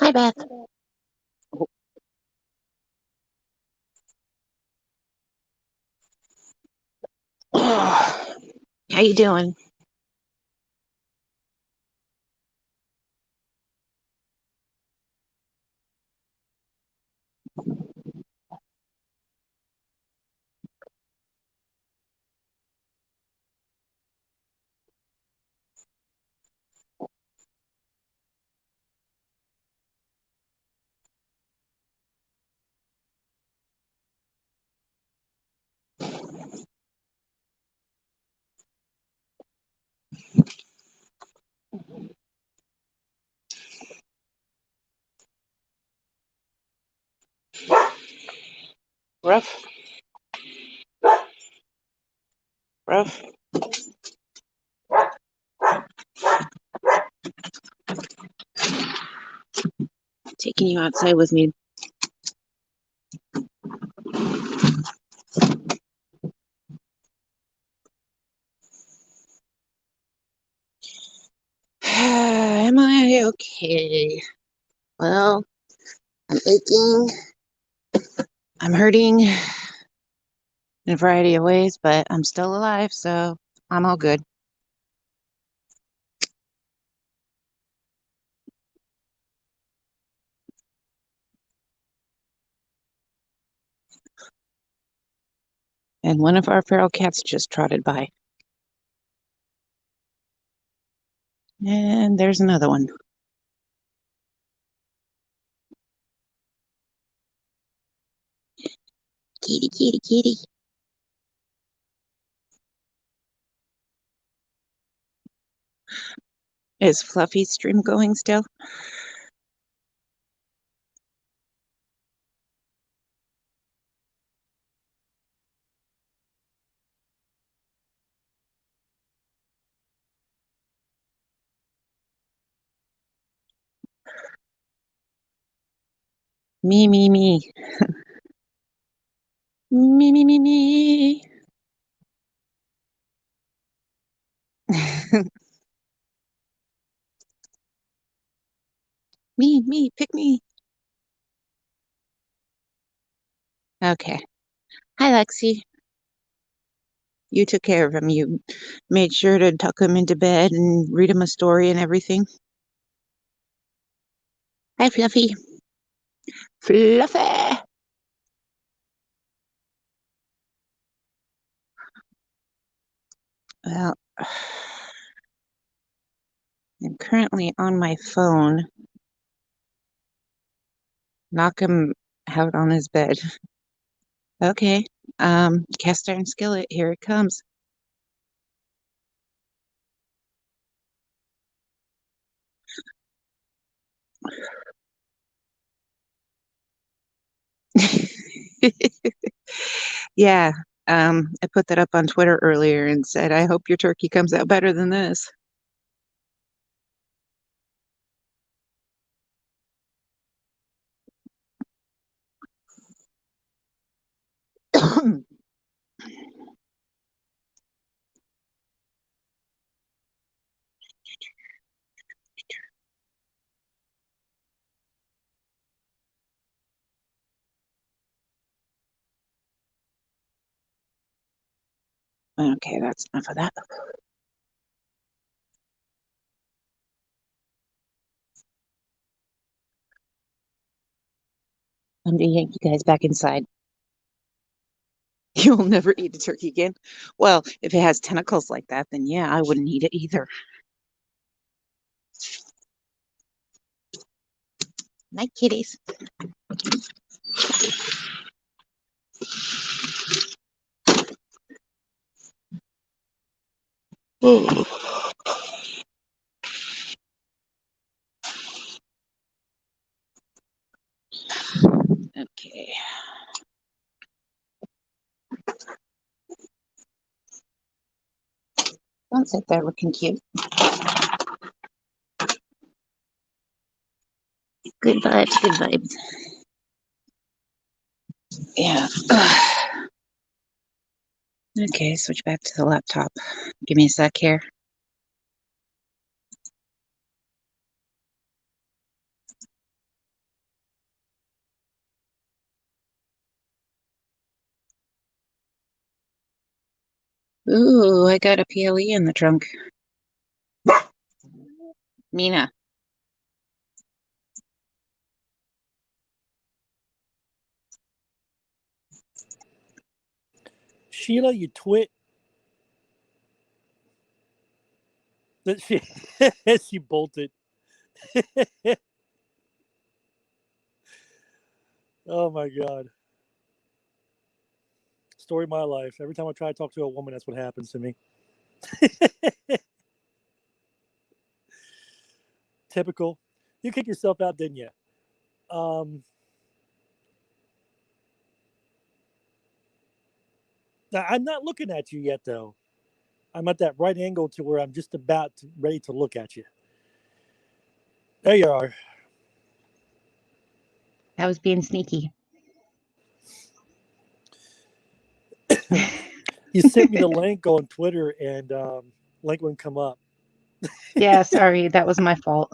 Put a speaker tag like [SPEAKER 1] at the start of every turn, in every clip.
[SPEAKER 1] Hi, Beth. How you doing? Rough, rough. Taking you outside with me. Am I okay? Well, I'm aching. I'm hurting in a variety of ways, but I'm still alive, so I'm all good. And one of our feral cats just trotted by. And there's another one. Kitty, kitty, kitty. Is Fluffy's stream going still? Me, me, me. Me, me, me, me. Me, pick me. Okay. Hi, Lexi. You took care of him. You made sure to tuck him into bed and read him a story and everything. Hi, Fluffy. Fluffy! Well, I'm currently on my phone. Knock him out on his bed. Okay. Cast iron skillet. Here it comes. Yeah. I put that up on Twitter earlier and said, I hope your turkey comes out better than this. Okay, that's enough of that. I'm gonna yank you guys back inside. You'll never eat a turkey again. Well, if it has tentacles like that, then yeah, I wouldn't eat it either. Night, kitties. Okay. Don't sit there looking cute. Good vibes, good vibes. Yeah. Okay, switch back to the laptop. Give me a sec here. Ooh, I got a PLE in the trunk. Mina.
[SPEAKER 2] Sheila, you twit. That she bolted. Oh my god. Story of my life. Every time I try to talk to a woman, that's what happens to me. Typical. You kicked yourself out, didn't you? I'm not looking at you yet, though. I'm at that right angle to where I'm just about ready to look at you. There you are.
[SPEAKER 1] I was being sneaky.
[SPEAKER 2] You sent me the link on Twitter, and link wouldn't come up.
[SPEAKER 1] Yeah, sorry, that was my fault.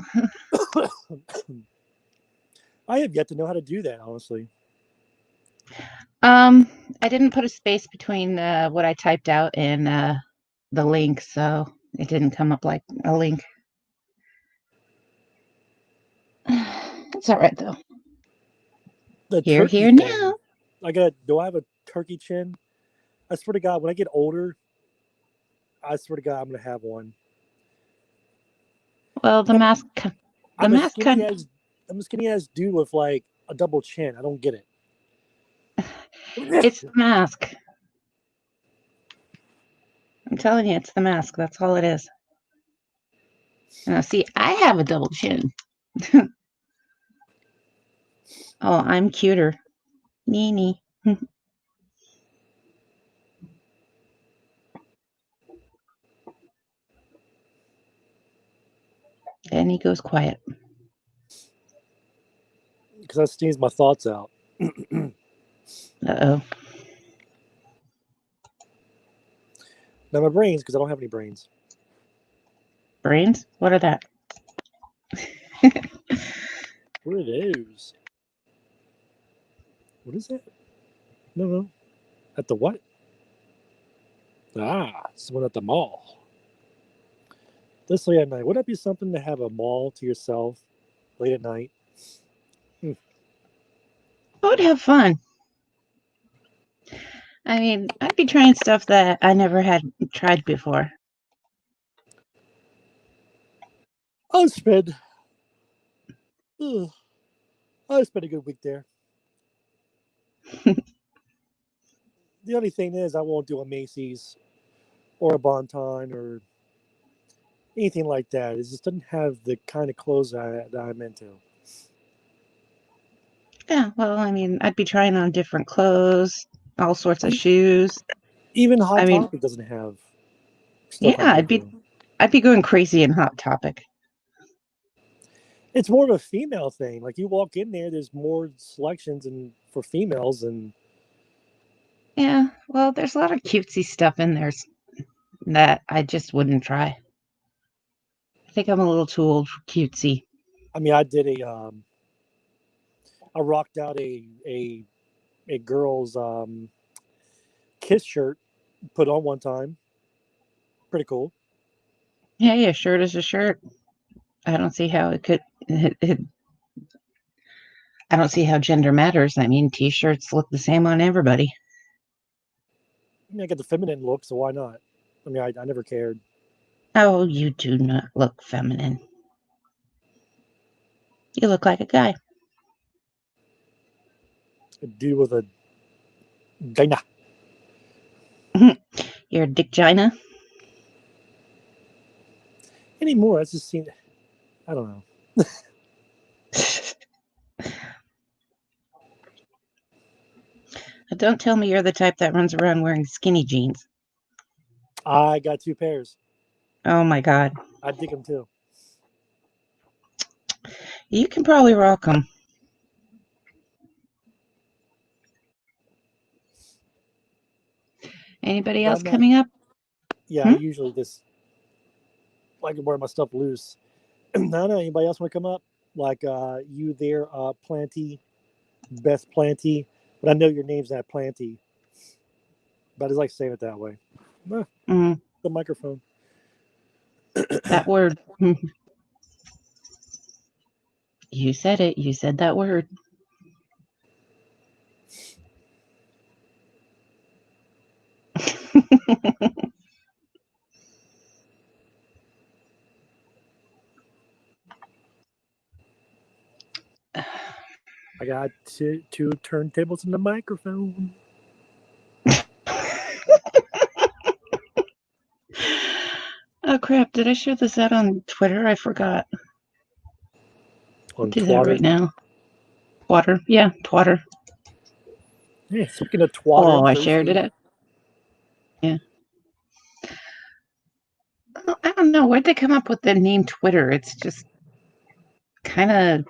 [SPEAKER 2] I have yet to know how to do that, honestly.
[SPEAKER 1] I didn't put a space between what I typed out and the link, so it didn't come up like a link. It's all right though.
[SPEAKER 2] The
[SPEAKER 1] Here
[SPEAKER 2] turkey thing.
[SPEAKER 1] now.
[SPEAKER 2] Do I have a turkey chin? I swear to God, when I get older, I swear to God, I'm gonna have one.
[SPEAKER 1] Well, the mask.
[SPEAKER 2] I'm a skinny ass dude with like a double chin. I don't get it.
[SPEAKER 1] It's the mask. I'm telling you, it's the mask. That's all it is. Now, see, I have a double chin. Oh, I'm cuter. Nee. And he goes quiet.
[SPEAKER 2] Because that steams my thoughts out.
[SPEAKER 1] Uh-oh.
[SPEAKER 2] Now my brains, because I don't have any brains.
[SPEAKER 1] Brains? What are that?
[SPEAKER 2] What are those? What is that? No. At the what? Ah, it's one at the mall. This late at night. Would that be something to have a mall to yourself late at night?
[SPEAKER 1] I would have fun. I mean, I'd be trying stuff that I never had tried before.
[SPEAKER 2] I'll spend a good week there. The only thing is, I won't do a Macy's or a Bon-Ton or anything like that. It just doesn't have the kind of clothes that I'm into.
[SPEAKER 1] Yeah, well, I mean, I'd be trying on different clothes, all sorts of shoes.
[SPEAKER 2] Even Hot
[SPEAKER 1] I mean,
[SPEAKER 2] Topic doesn't have stuff
[SPEAKER 1] yeah,
[SPEAKER 2] I'm into.
[SPEAKER 1] I'd be going crazy in Hot Topic.
[SPEAKER 2] It's more of a female thing. Like you walk in there, there's more selections and for females, and
[SPEAKER 1] Yeah, well, there's a lot of cutesy stuff in there that I just wouldn't try. I think I'm a little too old for cutesy.
[SPEAKER 2] I mean, I rocked out a girl's Kiss shirt, put on one time. Pretty cool.
[SPEAKER 1] Hey, a shirt is a shirt. I don't see how it could. I don't see how gender matters. I mean, t-shirts look the same on everybody.
[SPEAKER 2] I mean, I get the feminine look, so why not? I mean, I never cared.
[SPEAKER 1] Oh, you do not look feminine. You look like a guy.
[SPEAKER 2] A dude with a Gina.
[SPEAKER 1] You're a dick gina.
[SPEAKER 2] Anymore, that's just seen. I don't know.
[SPEAKER 1] Don't tell me you're the type that runs around wearing skinny jeans.
[SPEAKER 2] I got 2 pairs.
[SPEAKER 1] Oh my God.
[SPEAKER 2] I dig them too.
[SPEAKER 1] You can probably rock them. Anybody else coming up?
[SPEAKER 2] Yeah, I usually just like to wear my stuff loose. I don't know. Anybody else want to come up? Like you there, Planty, Best Planty. But I know your name's not Planty. But I just like saying it that way.
[SPEAKER 1] Mm,
[SPEAKER 2] The microphone.
[SPEAKER 1] that word. You said it. You said that word.
[SPEAKER 2] I got two turntables and a microphone.
[SPEAKER 1] Oh crap, did I share this out on Twitter? I forgot. I'll
[SPEAKER 2] On
[SPEAKER 1] do that right
[SPEAKER 2] Twatter.
[SPEAKER 1] now. Twatter. Yeah, Twatter.
[SPEAKER 2] Hey, speaking of Twatter,
[SPEAKER 1] Oh,
[SPEAKER 2] I'm
[SPEAKER 1] I shared it
[SPEAKER 2] thirsty.
[SPEAKER 1] out. Yeah. Oh, I don't know. Where'd they come up with the name Twitter? It's just kind of,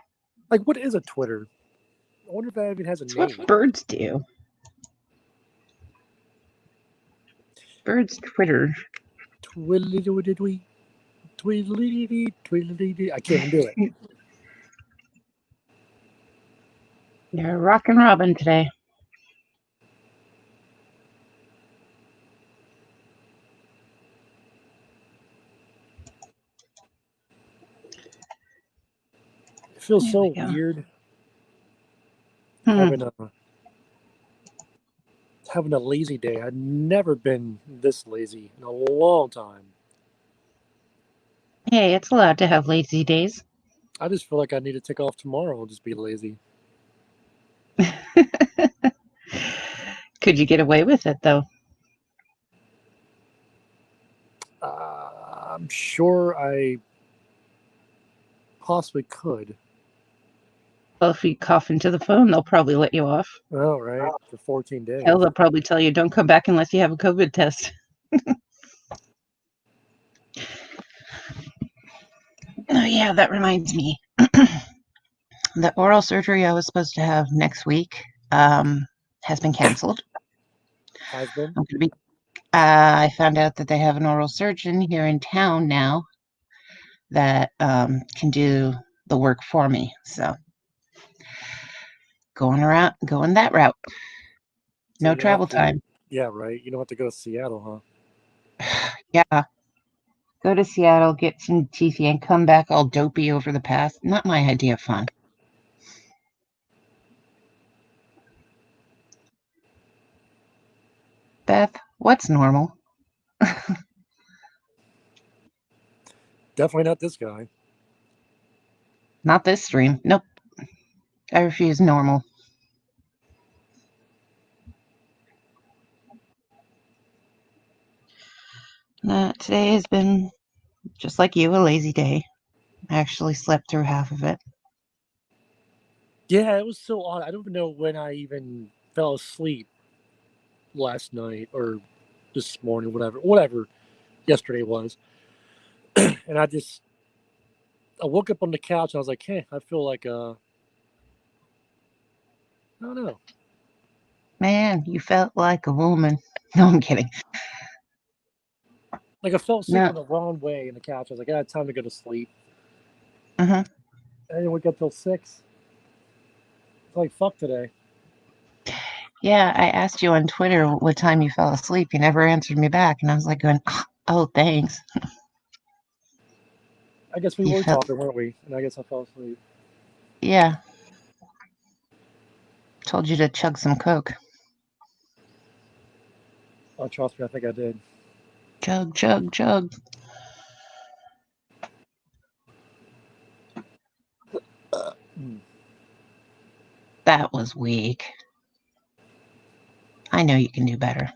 [SPEAKER 2] Like, what is a Twitter? I wonder if that even has a
[SPEAKER 1] it's what
[SPEAKER 2] name.
[SPEAKER 1] birds do. Birds Twitter.
[SPEAKER 2] Twiddly-doo-doo-doo. Tweedledee, tweedledee. I can't even do it.
[SPEAKER 1] You're rockin' Robin today.
[SPEAKER 2] It feels
[SPEAKER 1] There
[SPEAKER 2] so
[SPEAKER 1] we go.
[SPEAKER 2] weird
[SPEAKER 1] Hmm.
[SPEAKER 2] having a lazy day. I've never been this lazy in a long time.
[SPEAKER 1] Hey, it's allowed to have lazy days.
[SPEAKER 2] I just feel like I need to take off tomorrow and just be lazy.
[SPEAKER 1] Could you get away with it though?
[SPEAKER 2] I'm sure I possibly could.
[SPEAKER 1] Well, if you cough into the phone, they'll probably let you off.
[SPEAKER 2] Oh, right. For 14
[SPEAKER 1] Hell,
[SPEAKER 2] days.
[SPEAKER 1] they'll probably tell you don't come back unless you have a COVID test. Oh yeah, that reminds me. The oral surgery I was supposed to have next week has been canceled.
[SPEAKER 2] Has been?
[SPEAKER 1] I'm gonna be. I found out that they have an oral surgeon here in town now that can do the work for me. So going that route.
[SPEAKER 2] So
[SPEAKER 1] No
[SPEAKER 2] you don't have
[SPEAKER 1] travel
[SPEAKER 2] to,
[SPEAKER 1] time.
[SPEAKER 2] yeah, right. You don't have to go to Seattle,
[SPEAKER 1] Yeah, go to Seattle, get some teeth and come back all dopey over the past. Not my idea of fun. Beth, what's normal?
[SPEAKER 2] Definitely not this guy.
[SPEAKER 1] Not this stream. Nope. I refuse normal. Today has been just like you, a lazy day. I actually slept through half of it.
[SPEAKER 2] Yeah, it was so odd. I don't even know when I even fell asleep last night or this morning, whatever yesterday was. And I woke up on the couch and I was like, hey, I feel like, I don't know.
[SPEAKER 1] Man, you felt like a woman. No, I'm kidding.
[SPEAKER 2] Like I fell asleep
[SPEAKER 1] No.
[SPEAKER 2] in the wrong way in the couch. I was like, I had time to go to sleep.
[SPEAKER 1] Uh-huh.
[SPEAKER 2] I didn't wake up till 6. It's like, fuck today.
[SPEAKER 1] Yeah, I asked you on Twitter what time you fell asleep. You never answered me back, and I was like going, "Oh, thanks."
[SPEAKER 2] I guess we
[SPEAKER 1] You
[SPEAKER 2] were
[SPEAKER 1] felt,
[SPEAKER 2] talking, weren't we? And I guess I fell asleep.
[SPEAKER 1] yeah. Told you to chug some Coke.
[SPEAKER 2] Oh, trust me, I think I did.
[SPEAKER 1] Chug, chug, chug.
[SPEAKER 2] Mm.
[SPEAKER 1] That was weak. I know you can do better.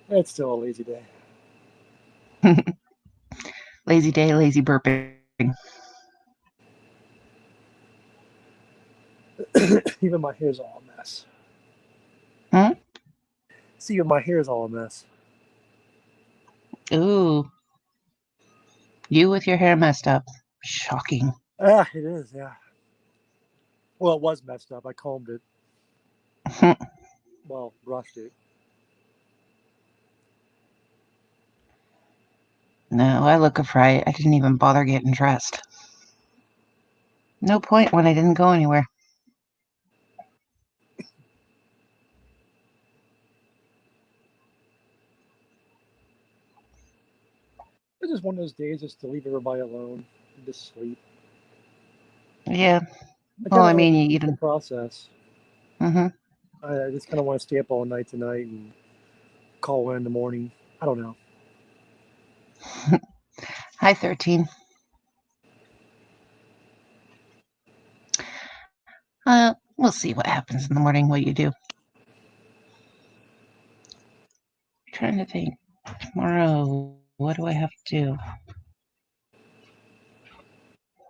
[SPEAKER 2] It's still a lazy day.
[SPEAKER 1] Lazy day, lazy burping.
[SPEAKER 2] Even my hair's all a mess.
[SPEAKER 1] Hmm?
[SPEAKER 2] See, even my hair's all a mess.
[SPEAKER 1] Ooh, you with your hair messed up. Shocking.
[SPEAKER 2] Ah, it is, yeah. Well, it was messed up. I combed it. Well, brushed it.
[SPEAKER 1] No, I look a fright. I didn't even bother getting dressed. No point when I didn't go anywhere.
[SPEAKER 2] It's just one of those days just to leave everybody alone and just sleep.
[SPEAKER 1] Yeah.
[SPEAKER 2] I
[SPEAKER 1] Well, I
[SPEAKER 2] kinda
[SPEAKER 1] mean,
[SPEAKER 2] like
[SPEAKER 1] you
[SPEAKER 2] the
[SPEAKER 1] don't.
[SPEAKER 2] process.
[SPEAKER 1] Mm-hmm.
[SPEAKER 2] I just kind of want to stay up all night tonight and call in the morning. I don't know.
[SPEAKER 1] Hi, 13. We'll see what happens in the morning, what you do. Trying to think. Tomorrow, what do I have to do?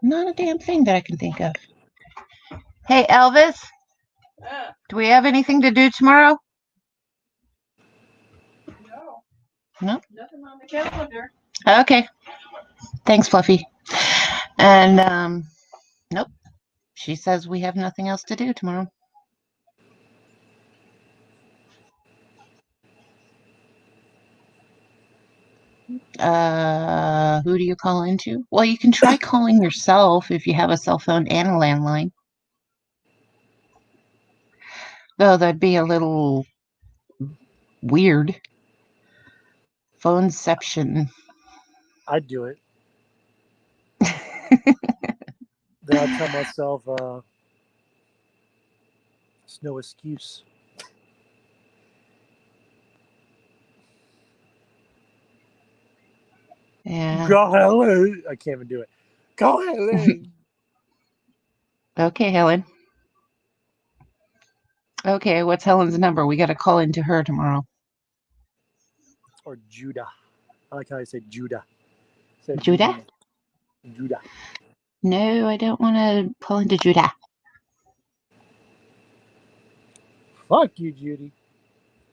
[SPEAKER 1] Not a damn thing that I can think of. Hey, Elvis, do we have anything to do tomorrow? No.
[SPEAKER 3] Nothing on the calendar.
[SPEAKER 1] Okay. Thanks, Fluffy. And nope. She says we have nothing else to do tomorrow. Who do you call into? Well, you can try calling yourself if you have a cell phone and a landline. Though that'd be a little weird. Phoneception.
[SPEAKER 2] I'd do it. Then I'd tell myself, it's no excuse.
[SPEAKER 1] Yeah.
[SPEAKER 2] Go Helen. I can't even do it. Go Helen.
[SPEAKER 1] Okay, Helen. Okay, what's Helen's number? We got to call into her tomorrow.
[SPEAKER 2] Or Judah. I like how I say Judah. Say
[SPEAKER 1] Judah?
[SPEAKER 2] Judah.
[SPEAKER 1] No, I don't want to call into Judah.
[SPEAKER 2] Fuck you, Judy.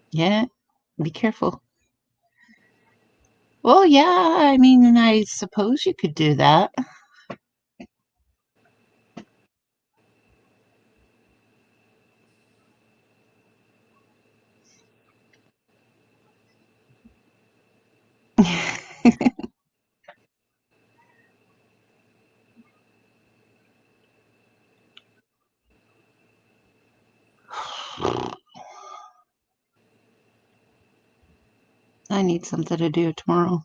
[SPEAKER 1] Yeah, be careful. Well, yeah, I mean, I suppose you could do that. I need something to do tomorrow.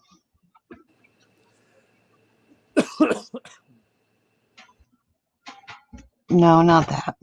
[SPEAKER 1] No, not that.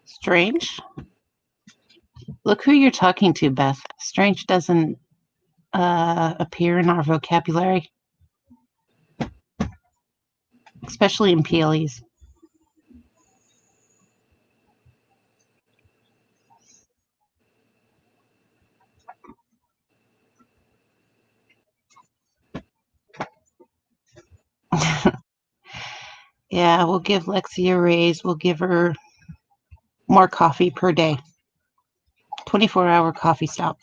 [SPEAKER 1] Strange? Look who you're talking to, Beth. Strange doesn't appear in our vocabulary, especially in PLEs. Yeah, we'll give Lexi a raise. We'll give her more coffee per day. 24-hour coffee stop.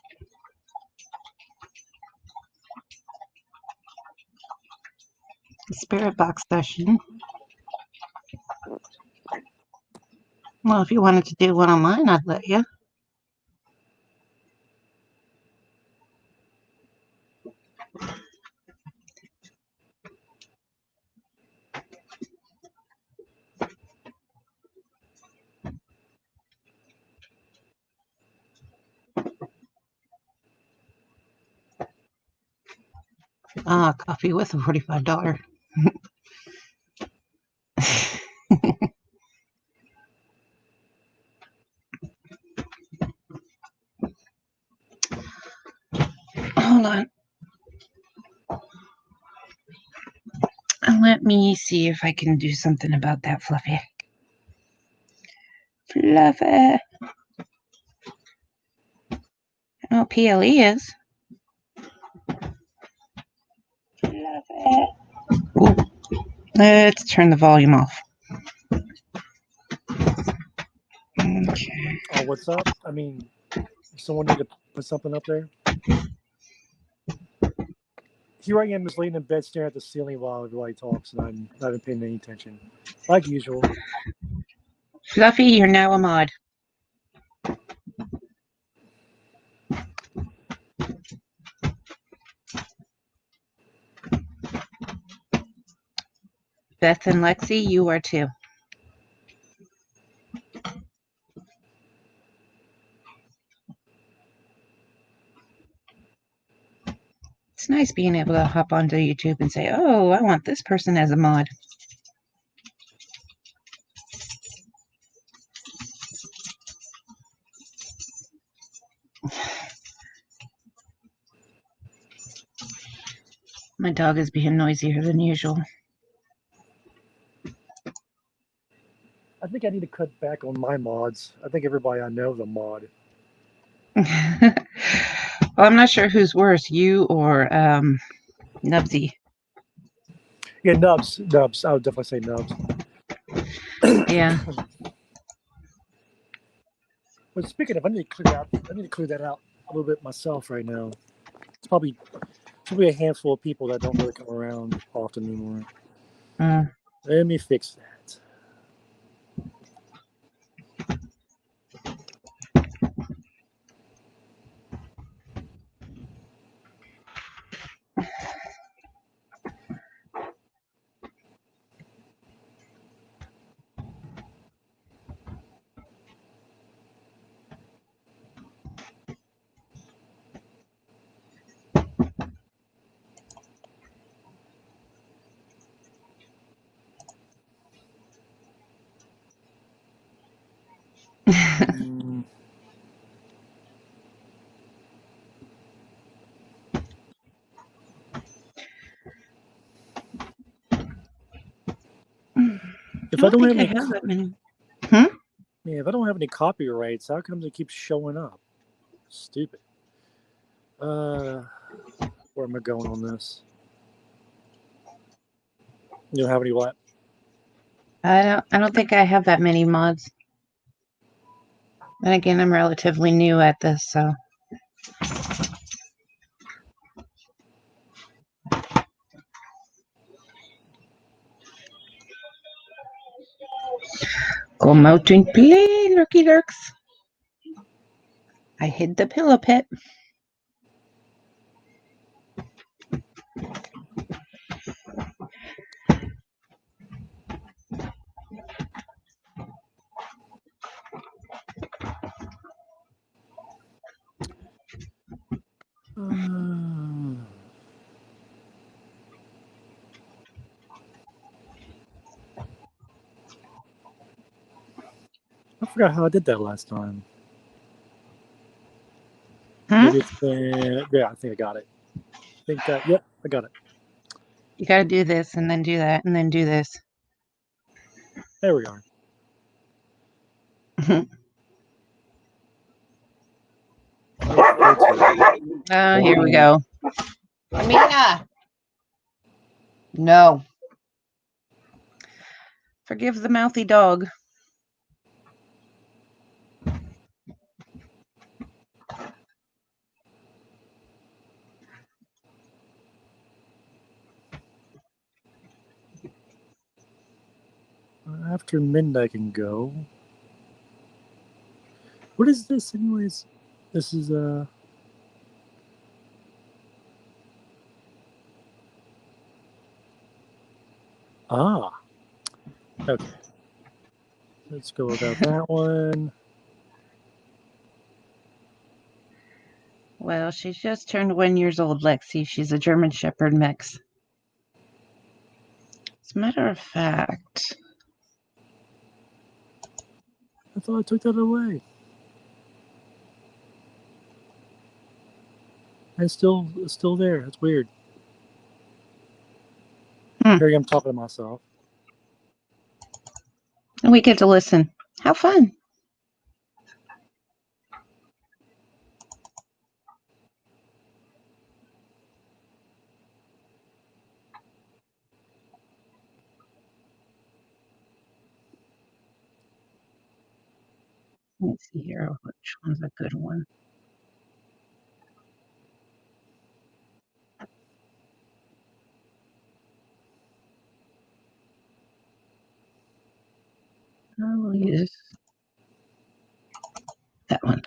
[SPEAKER 1] Spirit box session. Well, if you wanted to do one on mine, I'd let you. Coffee with a $45. Hold on. Let me see if I can do something about that, Fluffy. Fluffy. Oh, PLE is. Fluffy. Ooh. Let's turn the volume off. Okay.
[SPEAKER 2] Oh, what's up? I mean, someone need to put something up there? here I am just laying in bed staring at the ceiling while everybody talks, and I'm not even paying any attention, like usual.
[SPEAKER 1] Fluffy, you're now a mod. Beth and Lexi, you are too. It's nice being able to hop onto YouTube and say, oh, I want this person as a mod. My dog is being noisier than usual.
[SPEAKER 2] I think I need to cut back on my mods. I think everybody I know is a mod.
[SPEAKER 1] Well, I'm not sure who's worse, you or Nubsy.
[SPEAKER 2] Yeah, Nubs. I would definitely say Nubs.
[SPEAKER 1] Yeah.
[SPEAKER 2] But speaking of, I need to clear that out a little bit myself right now. It's probably a handful of people that don't really come around often anymore. Let me fix that. If I don't have any,
[SPEAKER 1] that many.
[SPEAKER 2] if I don't have any copyrights, how come it keeps showing up? Stupid. Where am I going on this? You don't have any what?
[SPEAKER 1] I don't think I have that many mods. And again, I'm relatively new at this, so. Come out and play, lurky lurks. I hid the pillow pit.
[SPEAKER 2] I forgot how I did that last time.
[SPEAKER 1] Hmm?
[SPEAKER 2] Maybe yeah, I think I got it. Yep, I got it.
[SPEAKER 1] You gotta do this and then do that and then do this.
[SPEAKER 2] There we are.
[SPEAKER 1] Here we go. Amina! No. Forgive the mouthy dog.
[SPEAKER 2] After midnight can go. What is this anyways? This is okay. Let's go without that one.
[SPEAKER 1] Well, she's just turned 1 year old, Lexi. She's a German Shepherd mix. As a matter of fact.
[SPEAKER 2] I thought I took that away. It's still there. That's weird. Here I'm talking to myself.
[SPEAKER 1] And we get to listen. How fun. Let's see here. Which one's a good one? I'll use that one.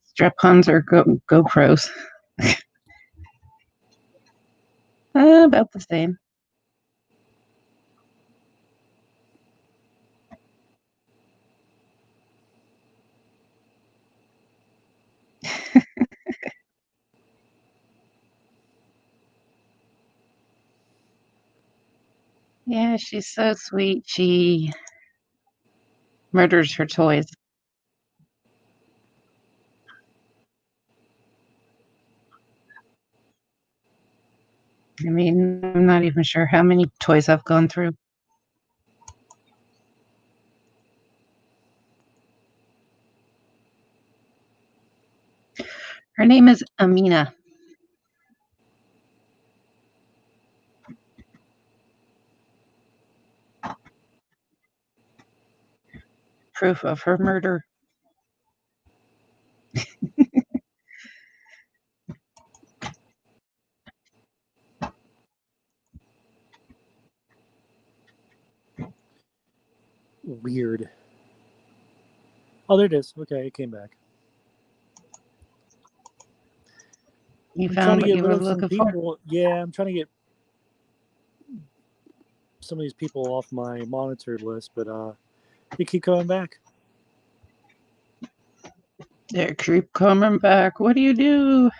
[SPEAKER 1] Strap-ons or GoPros? About the same. Yeah, she's so sweet. She murders her toys. I mean, I'm not even sure how many toys I've gone through. Her name is Amina. Proof of her murder.
[SPEAKER 2] Weird. Oh, there it is. Okay, it came back.
[SPEAKER 1] You
[SPEAKER 2] I'm trying
[SPEAKER 1] found
[SPEAKER 2] to
[SPEAKER 1] what
[SPEAKER 2] get
[SPEAKER 1] you
[SPEAKER 2] rid
[SPEAKER 1] were
[SPEAKER 2] of some
[SPEAKER 1] looking for?
[SPEAKER 2] people. Yeah, I'm trying to get some of these people off my monitored list, but they keep coming back.
[SPEAKER 1] They keep coming back. What do you do?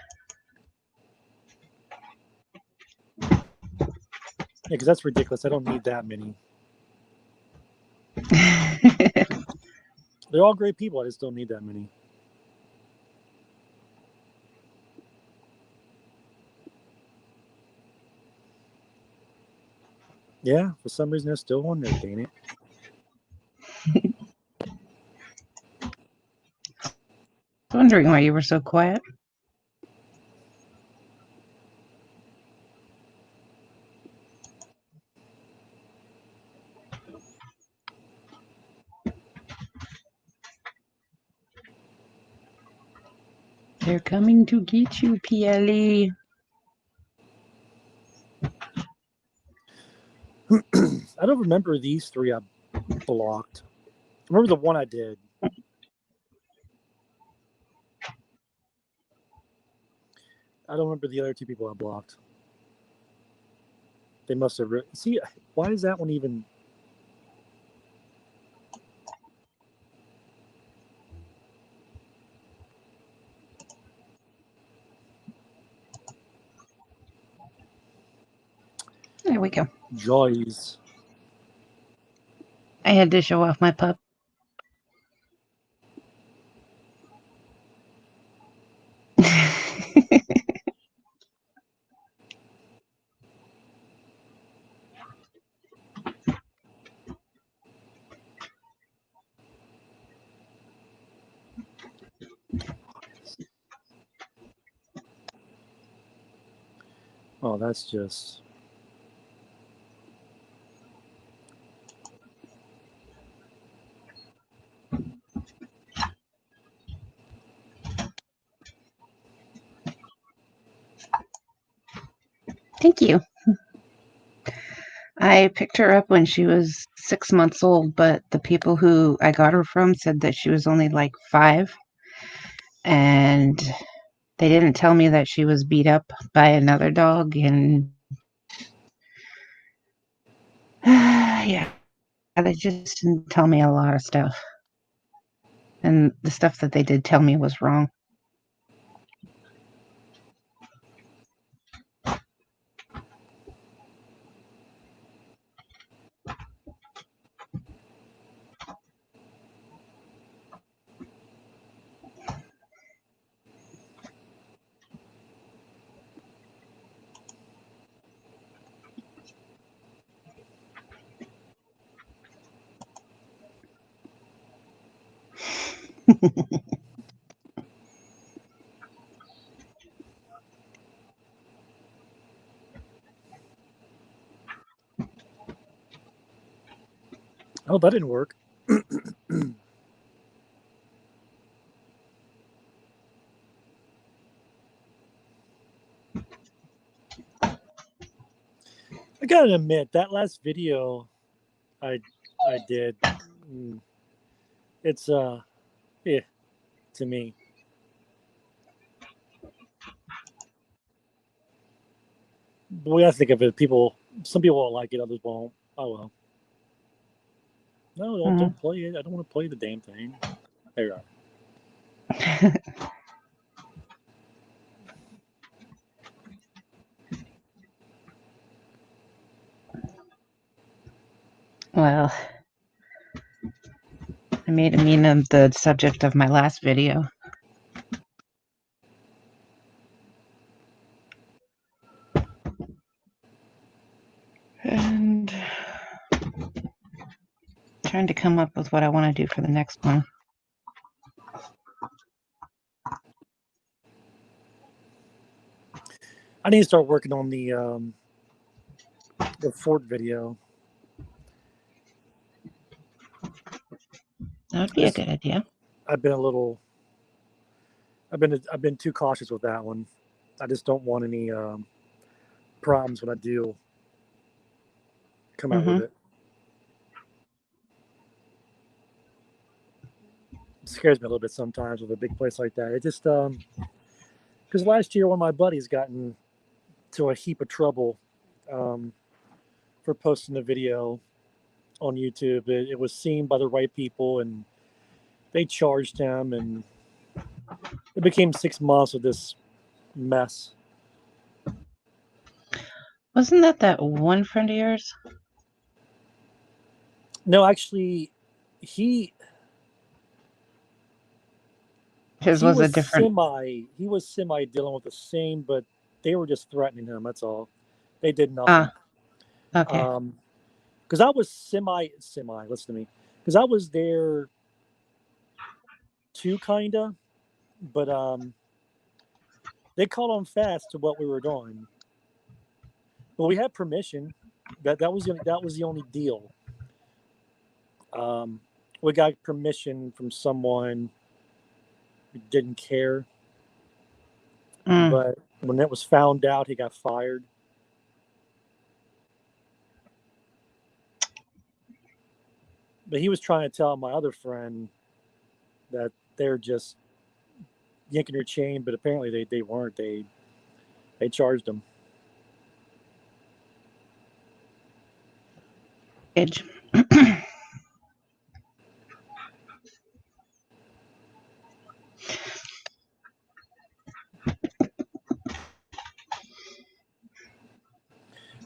[SPEAKER 2] Yeah, because that's ridiculous. I don't need that many. They're all great people. I just don't need that many. Yeah, for some reason there's still one there, dang it.
[SPEAKER 1] Wondering why you were so quiet. They're coming to get you, PLE.
[SPEAKER 2] I don't remember these three I blocked. I remember the one I did. I don't remember the other two people I blocked. They must have. See, why is that one even?
[SPEAKER 1] There we go.
[SPEAKER 2] Joys.
[SPEAKER 1] I had to show off my pup.
[SPEAKER 2] Oh, that's just.
[SPEAKER 1] Thank you. I picked her up when she was 6 months old, but the people who I got her from said that she was only like 5. And they didn't tell me that she was beat up by another dog. And yeah, they just didn't tell me a lot of stuff. And the stuff that they did tell me was wrong.
[SPEAKER 2] Oh, that didn't work. I gotta admit, that last video I did, it's yeah, to me. The way I think of it, some people will like it, others won't. Oh well. No, don't play it. I don't want to play the damn thing. There you are.
[SPEAKER 1] Well, I made a meme of the subject of my last video. And trying to come up with what I want to do for the next one.
[SPEAKER 2] I need to start working on the fort video.
[SPEAKER 1] That would be a good idea.
[SPEAKER 2] I've been too cautious with that one. I just don't want any problems when I do come out with it. It scares me a little bit sometimes with a big place like that. It just because last year one of my buddies got into a heap of trouble for posting a video on YouTube. It was seen by the right people, and they charged him, and it became 6 months of this mess.
[SPEAKER 1] Wasn't that one friend of yours?
[SPEAKER 2] No, actually,
[SPEAKER 1] His was a different.
[SPEAKER 2] He was semi dealing with the same, but they were just threatening him. That's all. They did nothing.
[SPEAKER 1] Okay.
[SPEAKER 2] Because I was semi. Listen to me. Because I was there too, kinda, but they caught on fast to what we were doing. Well, we had permission. That was the only deal. We got permission from someone who didn't care, but when it was found out, he got fired. But he was trying to tell my other friend that they're just yanking your chain, but apparently they weren't. They charged him.
[SPEAKER 1] Edge.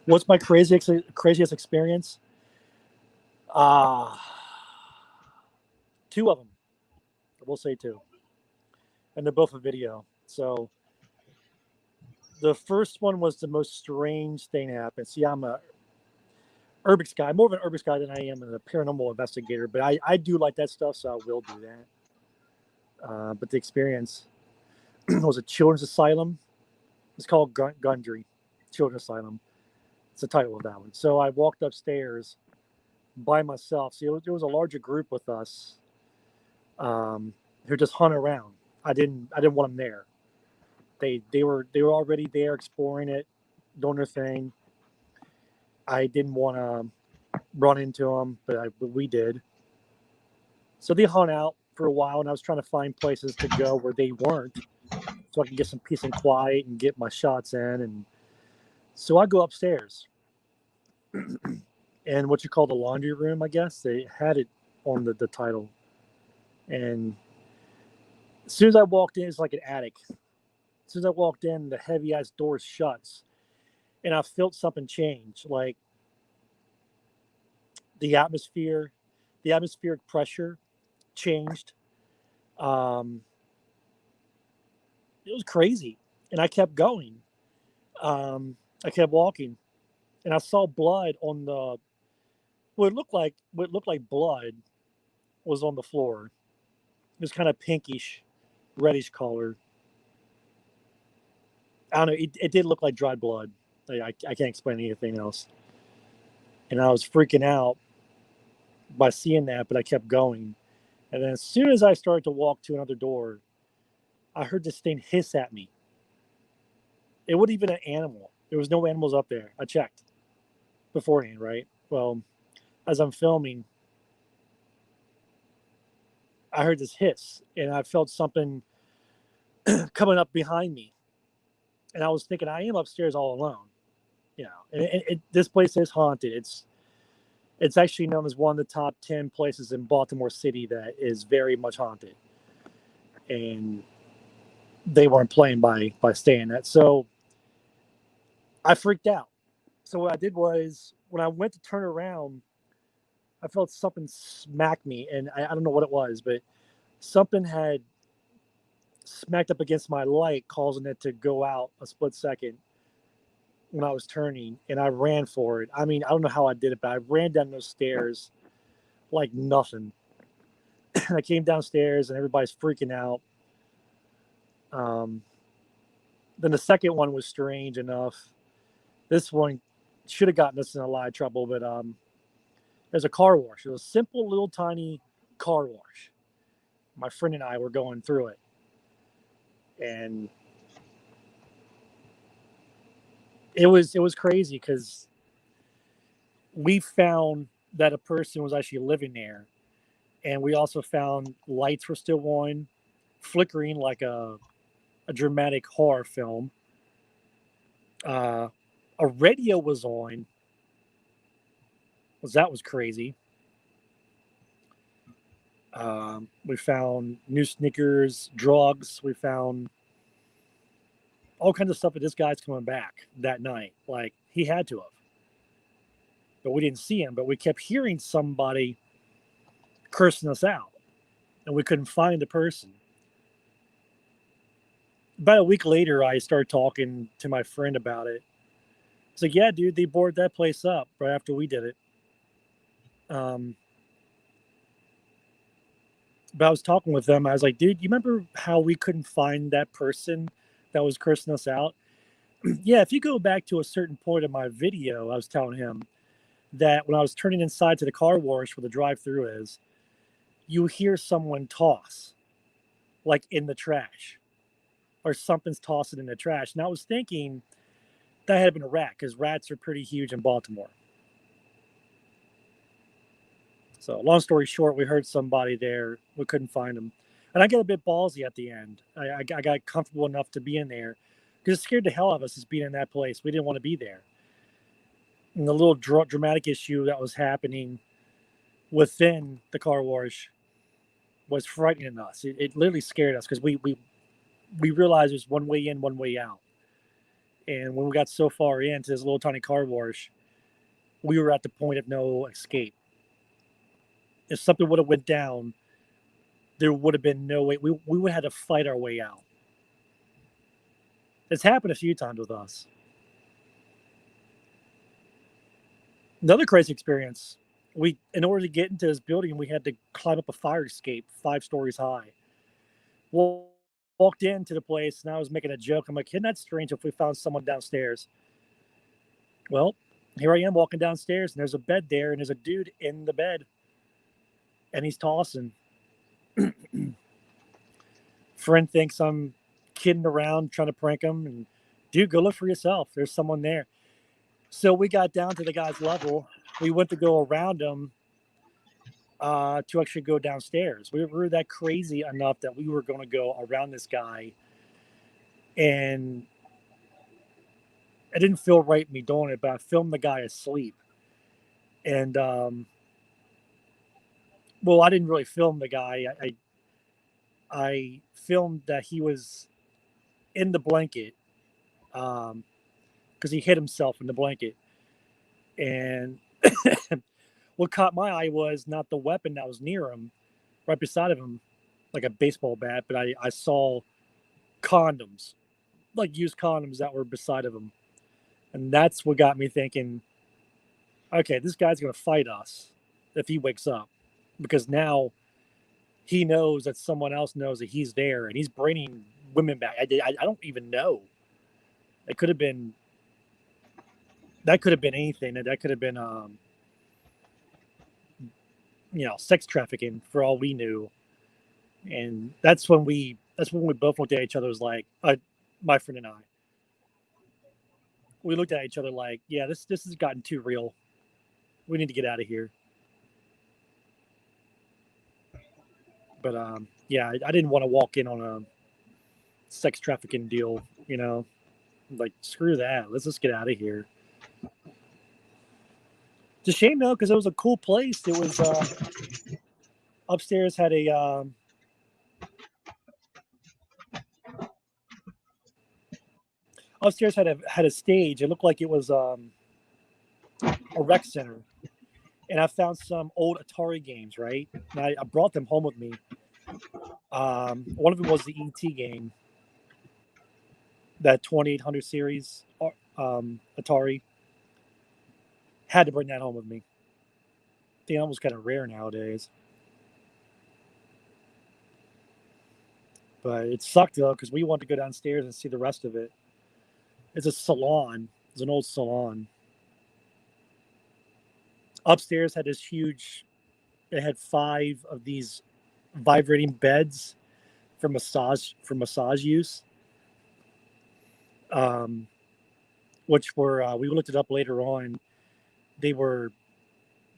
[SPEAKER 2] What's my craziest experience? Two of them. We'll say two. And they're both a video. So the first one was the most strange thing that happened. See, I'm a Urbix guy, more of an Urbix guy than I am a paranormal investigator, but I do like that stuff, so I will do that. But the experience was a children's asylum. It's called Gundry Children's Asylum. It's the title of that one. So I walked upstairs by myself. See, there was a larger group with us who just hung around. I didn't want them there. They were already there exploring it, doing their thing. I didn't want to run into them, but we did. So they hung out for a while, and I was trying to find places to go where they weren't, so I could get some peace and quiet and get my shots in. And so I go upstairs, and what you call the laundry room, I guess they had it on the title. And as soon as I walked in, it's like an attic. As soon as I walked in, the heavy ass door shuts, and I felt something change, like the atmospheric pressure changed. It was crazy, and I kept going. I kept walking, and I saw blood on the what looked like blood was on the floor. was kind of pinkish, reddish color. I don't know. It did look like dried blood. I can't explain anything else. And I was freaking out by seeing that, but I kept going. And then as soon as I started to walk to another door, I heard this thing hiss at me. It wasn't even an animal. There was no animals up there. I checked beforehand, right? Well, as I'm filming, I heard this hiss, and I felt something coming up behind me. And I was thinking, I am upstairs all alone, you know. And this place is haunted. It's actually known as one of the top 10 places in Baltimore City that is very much haunted. And they weren't playing by staying that. So I freaked out. So what I did was when I went to turn around, I felt something smack me, and I don't know what it was, but something had smacked up against my light, causing it to go out a split second when I was turning, and I ran for it. I mean, I don't know how I did it, but I ran down those stairs like nothing. And I came downstairs, and everybody's freaking out. Then the second one was strange enough. This one should have gotten us in a lot of trouble, but there's a car wash. It was a simple little tiny car wash. My friend and I were going through it, and it was crazy because we found that a person was actually living there, and we also found lights were still on, flickering like a dramatic horror film. A radio was on. That was crazy. We found new sneakers, drugs. We found all kinds of stuff. That this guy's coming back that night. Like he had to have, but we didn't see him. But we kept hearing somebody cursing us out, and we couldn't find the person. About a week later, I started talking to my friend about it. It's like, yeah, dude, they boarded that place up right after we did it. But I was talking with them. I was like, dude, you remember how we couldn't find that person that was cursing us out? Yeah, if you go back to a certain point of my video, I was telling him that when I was turning inside to the car wash where the drive-through is, you hear someone toss, like in the trash, or something's tossing in the trash. And I was thinking that had been a rat because rats are pretty huge in Baltimore. So long story short, we heard somebody there. We couldn't find them. And I got a bit ballsy at the end. I got comfortable enough to be in there because it scared the hell out of us as being in that place. We didn't want to be there. And the little dramatic issue that was happening within the car wash was frightening us. It literally scared us because we realized there's one way in, one way out. And when we got so far into this little tiny car wash, we were at the point of no escape. If something would have went down, there would have been no way. We would have had to fight our way out. It's happened a few times with us. Another crazy experience. In order to get into this building, we had to climb up a fire escape 5 stories high. Well, walked into the place, and I was making a joke. I'm like, isn't that strange if we found someone downstairs? Well, here I am walking downstairs, and there's a bed there, and there's a dude in the bed, and he's tossing. Friend thinks I'm kidding around, trying to prank him, and dude, go look for yourself. There's someone there. So we got down to the guy's level. We went to go around him to actually go downstairs. We were that crazy enough that we were going to go around this guy, and it didn't feel right me doing it, but I filmed the guy asleep. And well, I didn't really film the guy. I filmed that he was in the blanket because he hit himself in the blanket. And what caught my eye was not the weapon that was near him, right beside of him, like a baseball bat, but I saw condoms, like used condoms that were beside of him. And that's what got me thinking, okay, this guy's going to fight us if he wakes up, because now he knows that someone else knows that he's there, and he's bringing women back. I don't even know. It could have been. That could have been anything. That could have been, sex trafficking for all we knew. And that's when we both looked at each other. Was like, my friend and I. We looked at each other like, yeah, this has gotten too real. We need to get out of here. But yeah, I didn't want to walk in on a sex trafficking deal. Like, screw that. Let's just get out of here. It's a shame though, because it was a cool place. It was upstairs had a stage. It looked like it was a rec center. And I found some old Atari games, right? And I brought them home with me. One of them was the ET game, that 2800 series Atari. Had to bring that home with me. Thing almost kind of rare nowadays. But it sucked though, because we wanted to go downstairs and see the rest of it. It's a salon. It's an old salon. Upstairs had this huge. It had 5 of these vibrating beds for massage use. Which were we looked it up later on. They were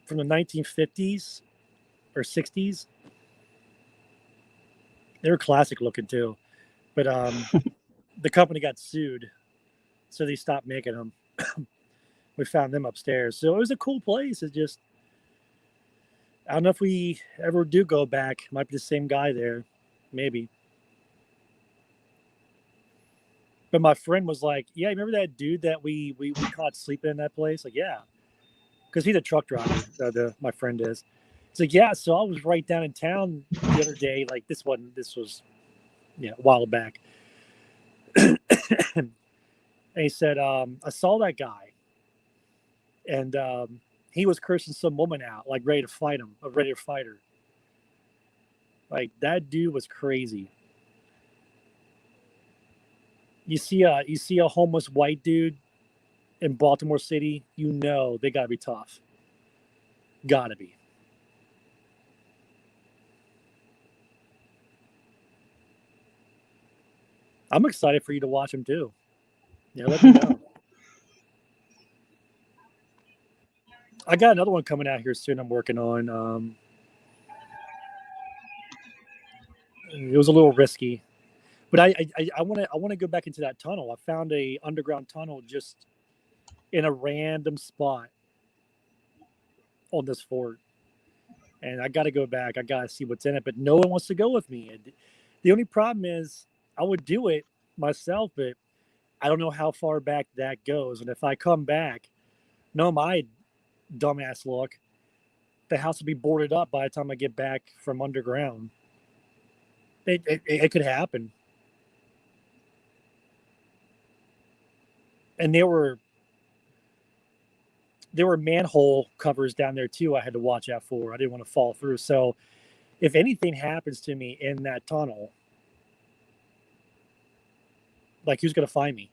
[SPEAKER 2] from the 1950s or 60s. They were classic looking too, but the company got sued, so they stopped making them. We found them upstairs, so it was a cool place. It just, I don't know if we ever do go back. Might be the same guy there, maybe. But my friend was like, "Yeah, remember that dude that we caught sleeping in that place?" Like, yeah, because he's a truck driver. My friend is. It's like, yeah. So I was right down in town the other day. Like, this was, a while back. And he said, I saw that guy, and he was cursing some woman out, like ready to fight her. Like, that dude was crazy. You see a homeless white dude in Baltimore City, they gotta be tough. Gotta be. I'm excited for you to watch him too. Yeah, let me know. I got another one coming out here soon. I'm working on. It was a little risky, but I want to go back into that tunnel. I found a underground tunnel just in a random spot on this fort, and I got to go back. I got to see what's in it, but no one wants to go with me. And the only problem is I would do it myself, but I don't know how far back that goes. And if I come back, no, my dumbass look, the house will be boarded up by the time I get back from underground. It could happen. And there were manhole covers down there too. I had to watch out for. I didn't want to fall through. So if anything happens to me in that tunnel, like, who's gonna find me?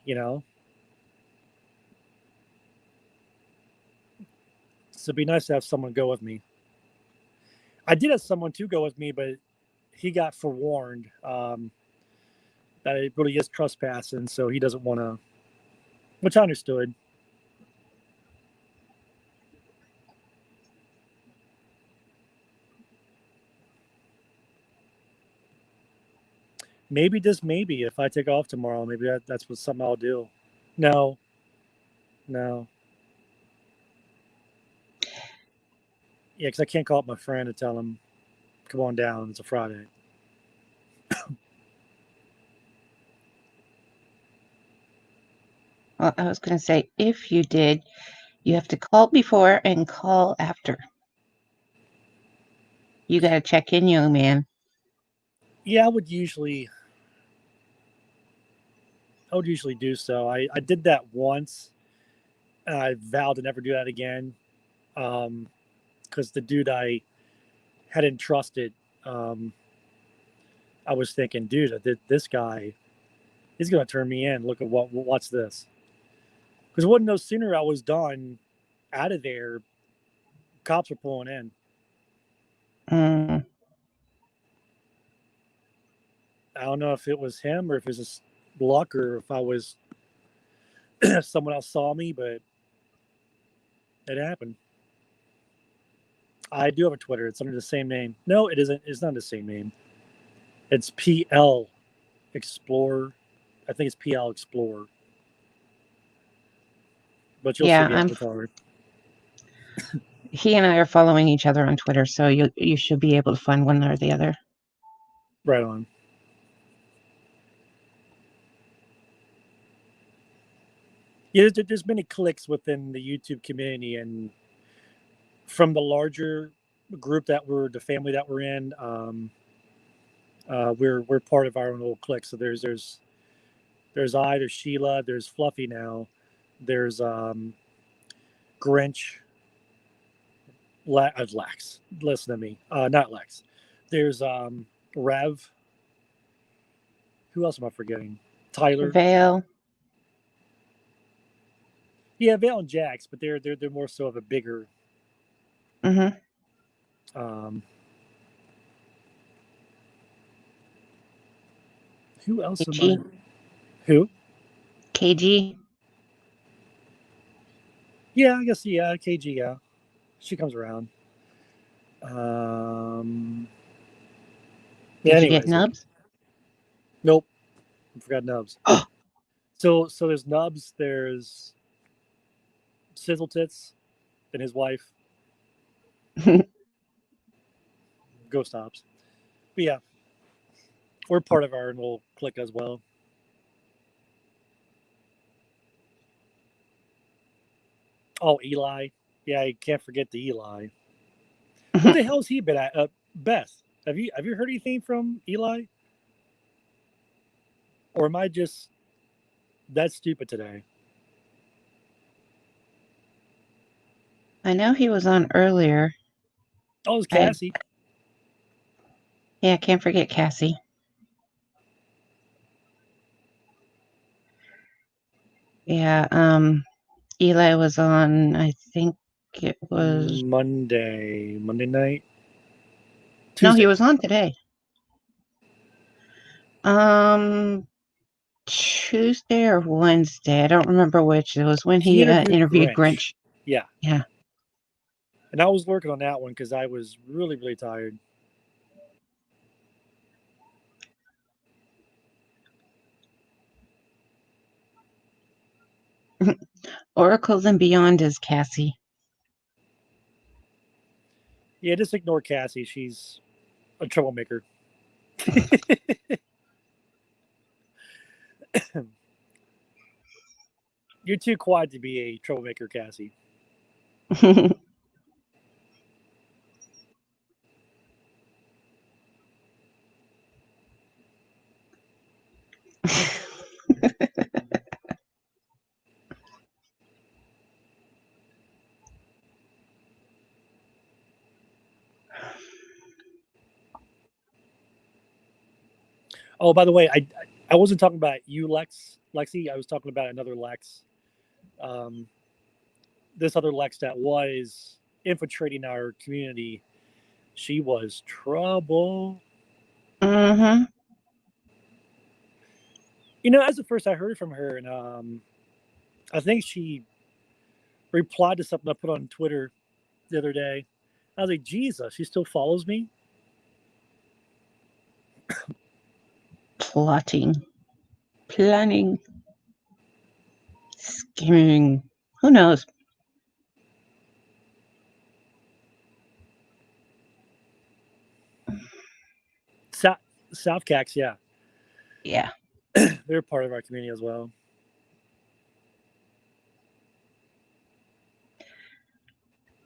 [SPEAKER 2] So it'd be nice to have someone go with me. I did have someone to go with me, but he got forewarned that it really is trespassing, so he doesn't want to. Which I understood. Maybe, just maybe, if I take off tomorrow, maybe that's what something I'll do. No. Yeah, because I can't call up my friend and tell him, come on down, it's a Friday.
[SPEAKER 1] Well, I was going to say, if you did, you have to call before and call after. You got to check in, young man.
[SPEAKER 2] Yeah, I would usually do so. I did that once, and I vowed to never do that again, because the dude I had entrusted I was thinking, dude, this guy, he's gonna turn me in. Look at what's this? Because it wasn't no sooner I was done out of there, cops were pulling in.
[SPEAKER 1] Mm.
[SPEAKER 2] I don't know if it was him or if it was just luck or if I was someone else saw me, but it happened. I do have a Twitter. It's under the same name. No, it isn't. It's not the same name. It's PL Explorer. I think it's PL Explorer. But you'll
[SPEAKER 1] Yeah,
[SPEAKER 2] see the avatar.
[SPEAKER 1] he and I are following each other on Twitter, so you should be able to find one or the other.
[SPEAKER 2] Right on. Yeah, there's many cliques within the YouTube community, and from the larger group that we're the family that we're in, we're part of our own little clique. So there's there's Sheila, there's Fluffy now, there's Grinch, Lex. Listen to me, not Lex. There's Rev. Who else am I forgetting? Tyler.
[SPEAKER 1] Vale.
[SPEAKER 2] Yeah, Vale and Jax, but they're more so of a bigger.
[SPEAKER 1] Mm-hmm.
[SPEAKER 2] Who else
[SPEAKER 1] KG.
[SPEAKER 2] am I? Who?
[SPEAKER 1] KG.
[SPEAKER 2] Yeah, I guess KG. Yeah, she comes around.
[SPEAKER 1] Did you
[SPEAKER 2] anyways,
[SPEAKER 1] get Nubs?
[SPEAKER 2] Nope, I forgot Nubs. So there's Nubs. There's Sizzle Tits and his wife. Ghost Stops. But yeah, we're part of our little clique as well. Oh, Eli. Yeah, I can't forget the Eli. What the hell's he been at? Beth, have you heard anything from Eli? Or am I just that stupid today?
[SPEAKER 1] I know he was on earlier.
[SPEAKER 2] Oh, it's Cassie.
[SPEAKER 1] Yeah, can't forget Cassie. Yeah, Eli was on, I think it was
[SPEAKER 2] Monday night.
[SPEAKER 1] Tuesday. No, he
[SPEAKER 2] Tuesday.
[SPEAKER 1] was on today. Tuesday or Wednesday. I don't remember which. It was when he interviewed Grinch.
[SPEAKER 2] Yeah.
[SPEAKER 1] Yeah.
[SPEAKER 2] And I was working on that one because I was really, really tired.
[SPEAKER 1] Oracles and Beyond is Cassie.
[SPEAKER 2] Yeah, just ignore Cassie. She's a troublemaker. You're too quiet to be a troublemaker, Cassie. Oh, by the way, I wasn't talking about you, Lexi. I was talking about another Lex. This other Lex that was infiltrating our community. She was trouble.
[SPEAKER 1] Mm-hmm.
[SPEAKER 2] You know, as the first I heard from her, and I think she replied to something I put on Twitter the other day. I was like, Jesus, she still follows me?
[SPEAKER 1] Plotting. Planning. Scheming. Who knows?
[SPEAKER 2] South Cax, yeah.
[SPEAKER 1] Yeah.
[SPEAKER 2] They're part of our community as well.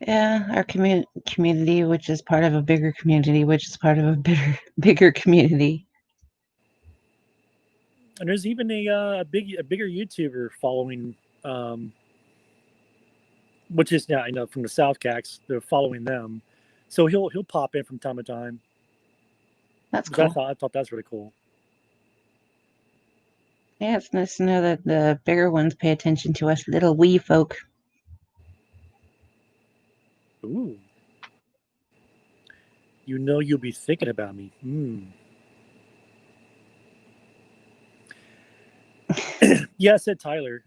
[SPEAKER 1] Yeah, our community, which is part of a bigger community, which is part of a bigger community.
[SPEAKER 2] And there's even a bigger YouTuber following, which is now I know from the South Cax. They're following them, so he'll pop in from time to time.
[SPEAKER 1] That's
[SPEAKER 2] Which I
[SPEAKER 1] cool.
[SPEAKER 2] thought that's really cool.
[SPEAKER 1] Yeah, it's nice to know that the bigger ones pay attention to us little wee folk.
[SPEAKER 2] Ooh. You know you'll be thinking about me. Yeah, I said Tyler.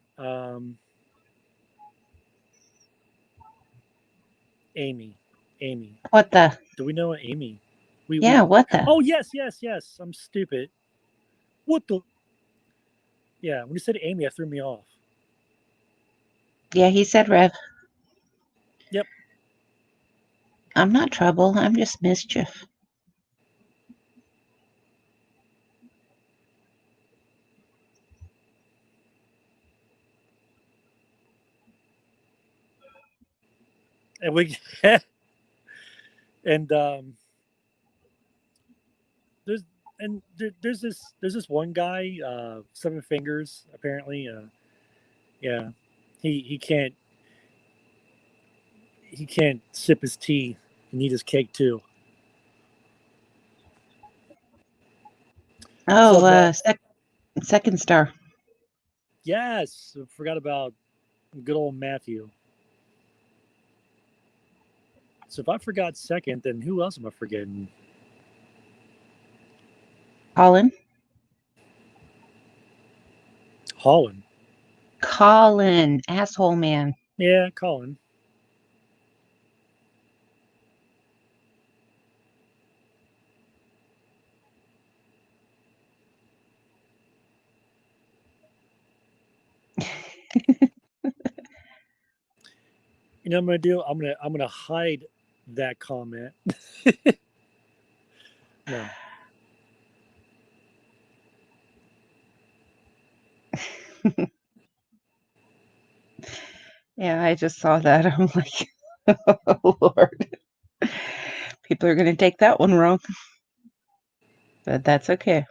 [SPEAKER 2] Amy. Amy.
[SPEAKER 1] What the?
[SPEAKER 2] Do we know Amy?
[SPEAKER 1] Yeah, what the?
[SPEAKER 2] Oh, yes. I'm stupid. What the? Yeah, when you said Amy, that threw me off.
[SPEAKER 1] Yeah, he said Rev.
[SPEAKER 2] Yep.
[SPEAKER 1] I'm not trouble. I'm just mischief.
[SPEAKER 2] And we and there's there's this one guy, Seven Fingers, apparently. Yeah, he can't sip his tea and eat his cake too.
[SPEAKER 1] Oh,
[SPEAKER 2] So Matt,
[SPEAKER 1] second star.
[SPEAKER 2] yes, I forgot about good old Matthew. So if I forgot second, then who else am I forgetting?
[SPEAKER 1] Colin.
[SPEAKER 2] Holland.
[SPEAKER 1] Colin, asshole man.
[SPEAKER 2] Yeah, Colin. You know what I'm gonna do? I'm gonna hide that comment. No.
[SPEAKER 1] Yeah, I just saw that. I'm like, oh, Lord. People are going to take that one wrong. But that's okay.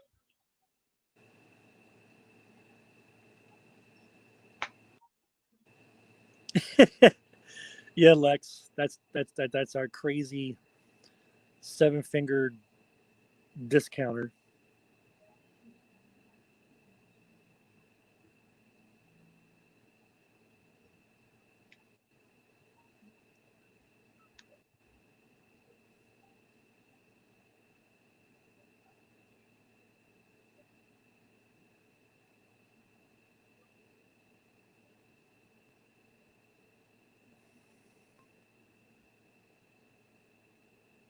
[SPEAKER 2] Yeah, Lex. That's our crazy seven-fingered discounter.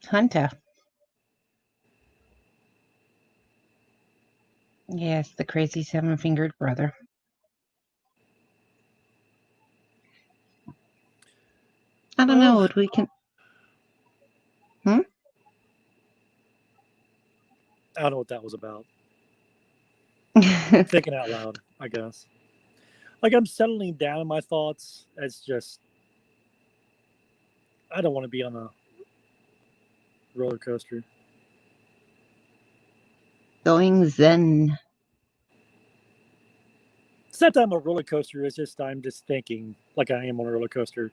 [SPEAKER 1] Hunter. Yes, the crazy seven-fingered brother. I don't know
[SPEAKER 2] Well,
[SPEAKER 1] what we can. Hmm?
[SPEAKER 2] I don't know what that was about. Thinking out loud, I guess. Like I'm settling down in my thoughts. It's just I don't want to be on a roller coaster.
[SPEAKER 1] Going zen.
[SPEAKER 2] It's not that I'm a roller coaster. It's just I'm just thinking like I am on a roller coaster.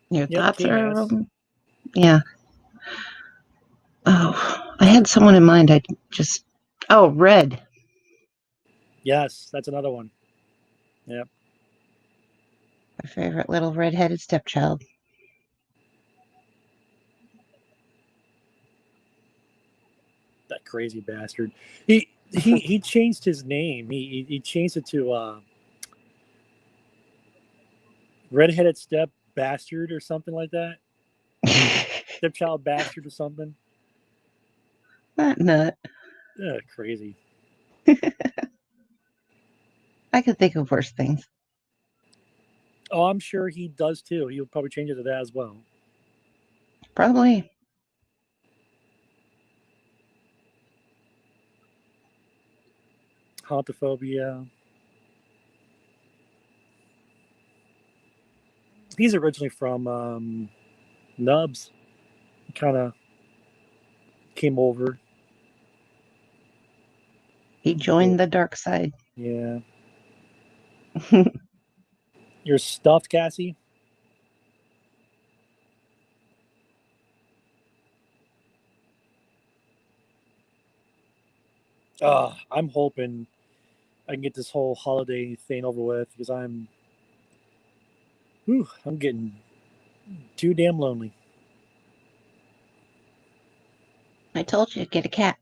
[SPEAKER 1] Your
[SPEAKER 2] Yep,
[SPEAKER 1] thoughts are,
[SPEAKER 2] KMS.
[SPEAKER 1] yeah. Oh, I had someone in mind. I just, oh, Red.
[SPEAKER 2] Yes, that's another one. Yep.
[SPEAKER 1] My favorite little red-headed stepchild.
[SPEAKER 2] That crazy bastard. He changed his name. He changed it to redheaded step bastard or something like that. Stepchild bastard or something.
[SPEAKER 1] That nut.
[SPEAKER 2] Yeah, crazy.
[SPEAKER 1] I could think of worse things.
[SPEAKER 2] Oh, I'm sure he does too. He'll probably change it to that as well.
[SPEAKER 1] Probably.
[SPEAKER 2] Haunthophobia. He's originally from Nubs. He kind of came over.
[SPEAKER 1] He joined the dark side.
[SPEAKER 2] Yeah. You're stuffed, Cassie? I'm hoping I can get this whole holiday thing over with because I'm getting too damn lonely.
[SPEAKER 1] I told you, get a cat.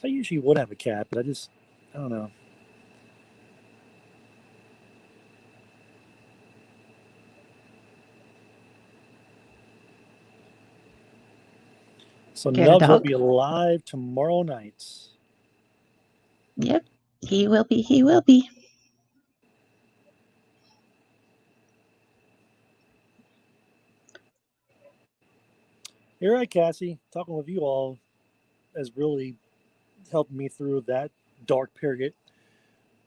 [SPEAKER 2] I usually would have a cat, but I don't know. So
[SPEAKER 1] Get a
[SPEAKER 2] Nubs will
[SPEAKER 1] dog?
[SPEAKER 2] be live tomorrow night.
[SPEAKER 1] Yep, he will be. He will be.
[SPEAKER 2] You're right, Cassie. Talking with you all has really helped me through that dark period.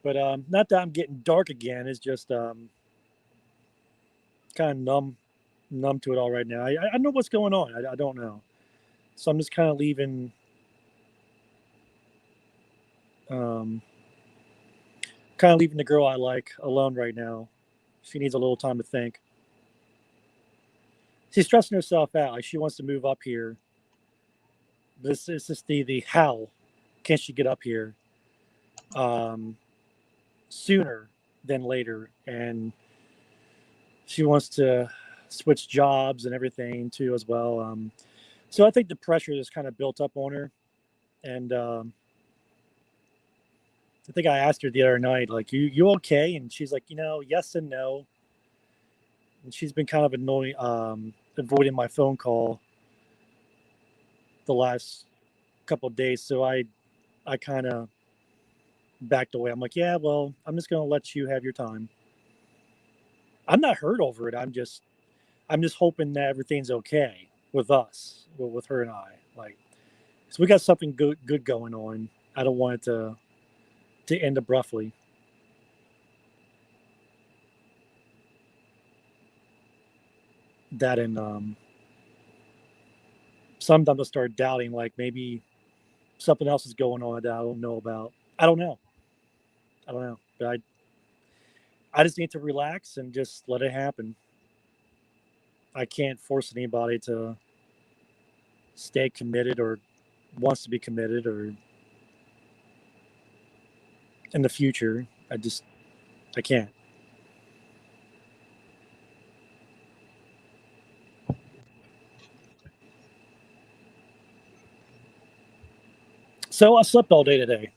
[SPEAKER 2] But not that I'm getting dark again. It's just kind of numb to it all right now. I know what's going on. I don't know. So I'm just kind of leaving. Um, Kind of leaving the girl I like alone right now. She needs a little time to think. She's stressing herself out. Like she wants to move up here. This is just the how can she get up here um, sooner than later, and she wants to switch jobs and everything too as well. So I think the pressure is kind of built up on her, and I think I asked her the other night, like, you okay? And she's like, yes and no. And she's been kind of annoying, avoiding my phone call the last couple of days. So I kind of backed away. I'm like, yeah, well, I'm just gonna let you have your time. I'm not hurt over it. I'm just hoping that everything's okay with us, with her and I. Like, so we got something good going on. I don't want it to end abruptly. That and sometimes I start doubting, like maybe something else is going on that I don't know about. I don't know. I don't know. But I just need to relax and just let it happen. I can't force anybody to stay committed or wants to be committed or in the future. I can't. So I slept all day today,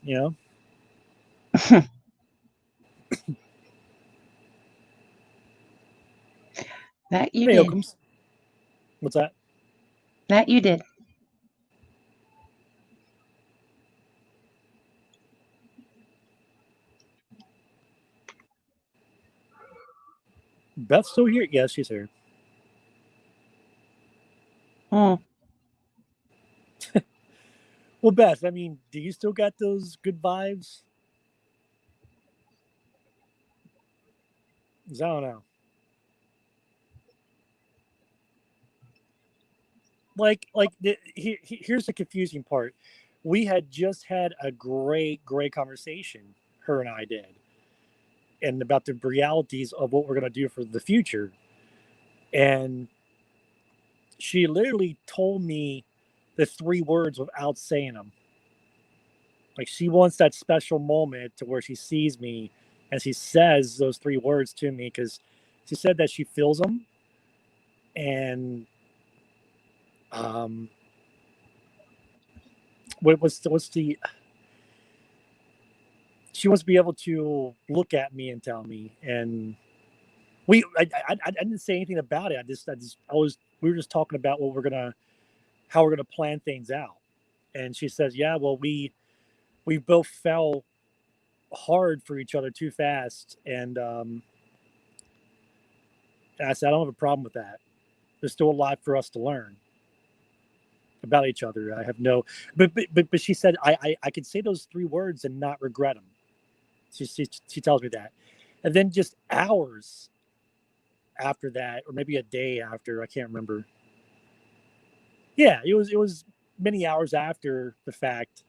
[SPEAKER 1] That you
[SPEAKER 2] Hey,
[SPEAKER 1] did.
[SPEAKER 2] Okums. What's that?
[SPEAKER 1] That you did.
[SPEAKER 2] Beth's still here? Yes, she's here.
[SPEAKER 1] Mm.
[SPEAKER 2] Well, Beth, I mean, do you still got those good vibes? 'Cause I don't know. Here's the confusing part. We had just had a great conversation, her and I did, and about the realities of what we're going to do for the future. And she literally told me the three words without saying them. Like she wants that special moment to where she sees me and she says those three words to me because she said that she feels them and um what's the she wants to be able to look at me and tell me and I didn't say anything about it. We were just talking about how we're gonna plan things out. And she says, yeah, well, we both fell hard for each other too fast. And I said, I don't have a problem with that. There's still a lot for us to learn about each other. I have no, but she said I could say those three words and not regret them. She tells me that, and then just hours after that, or maybe a day after, I can't remember. Yeah, it was many hours after the fact.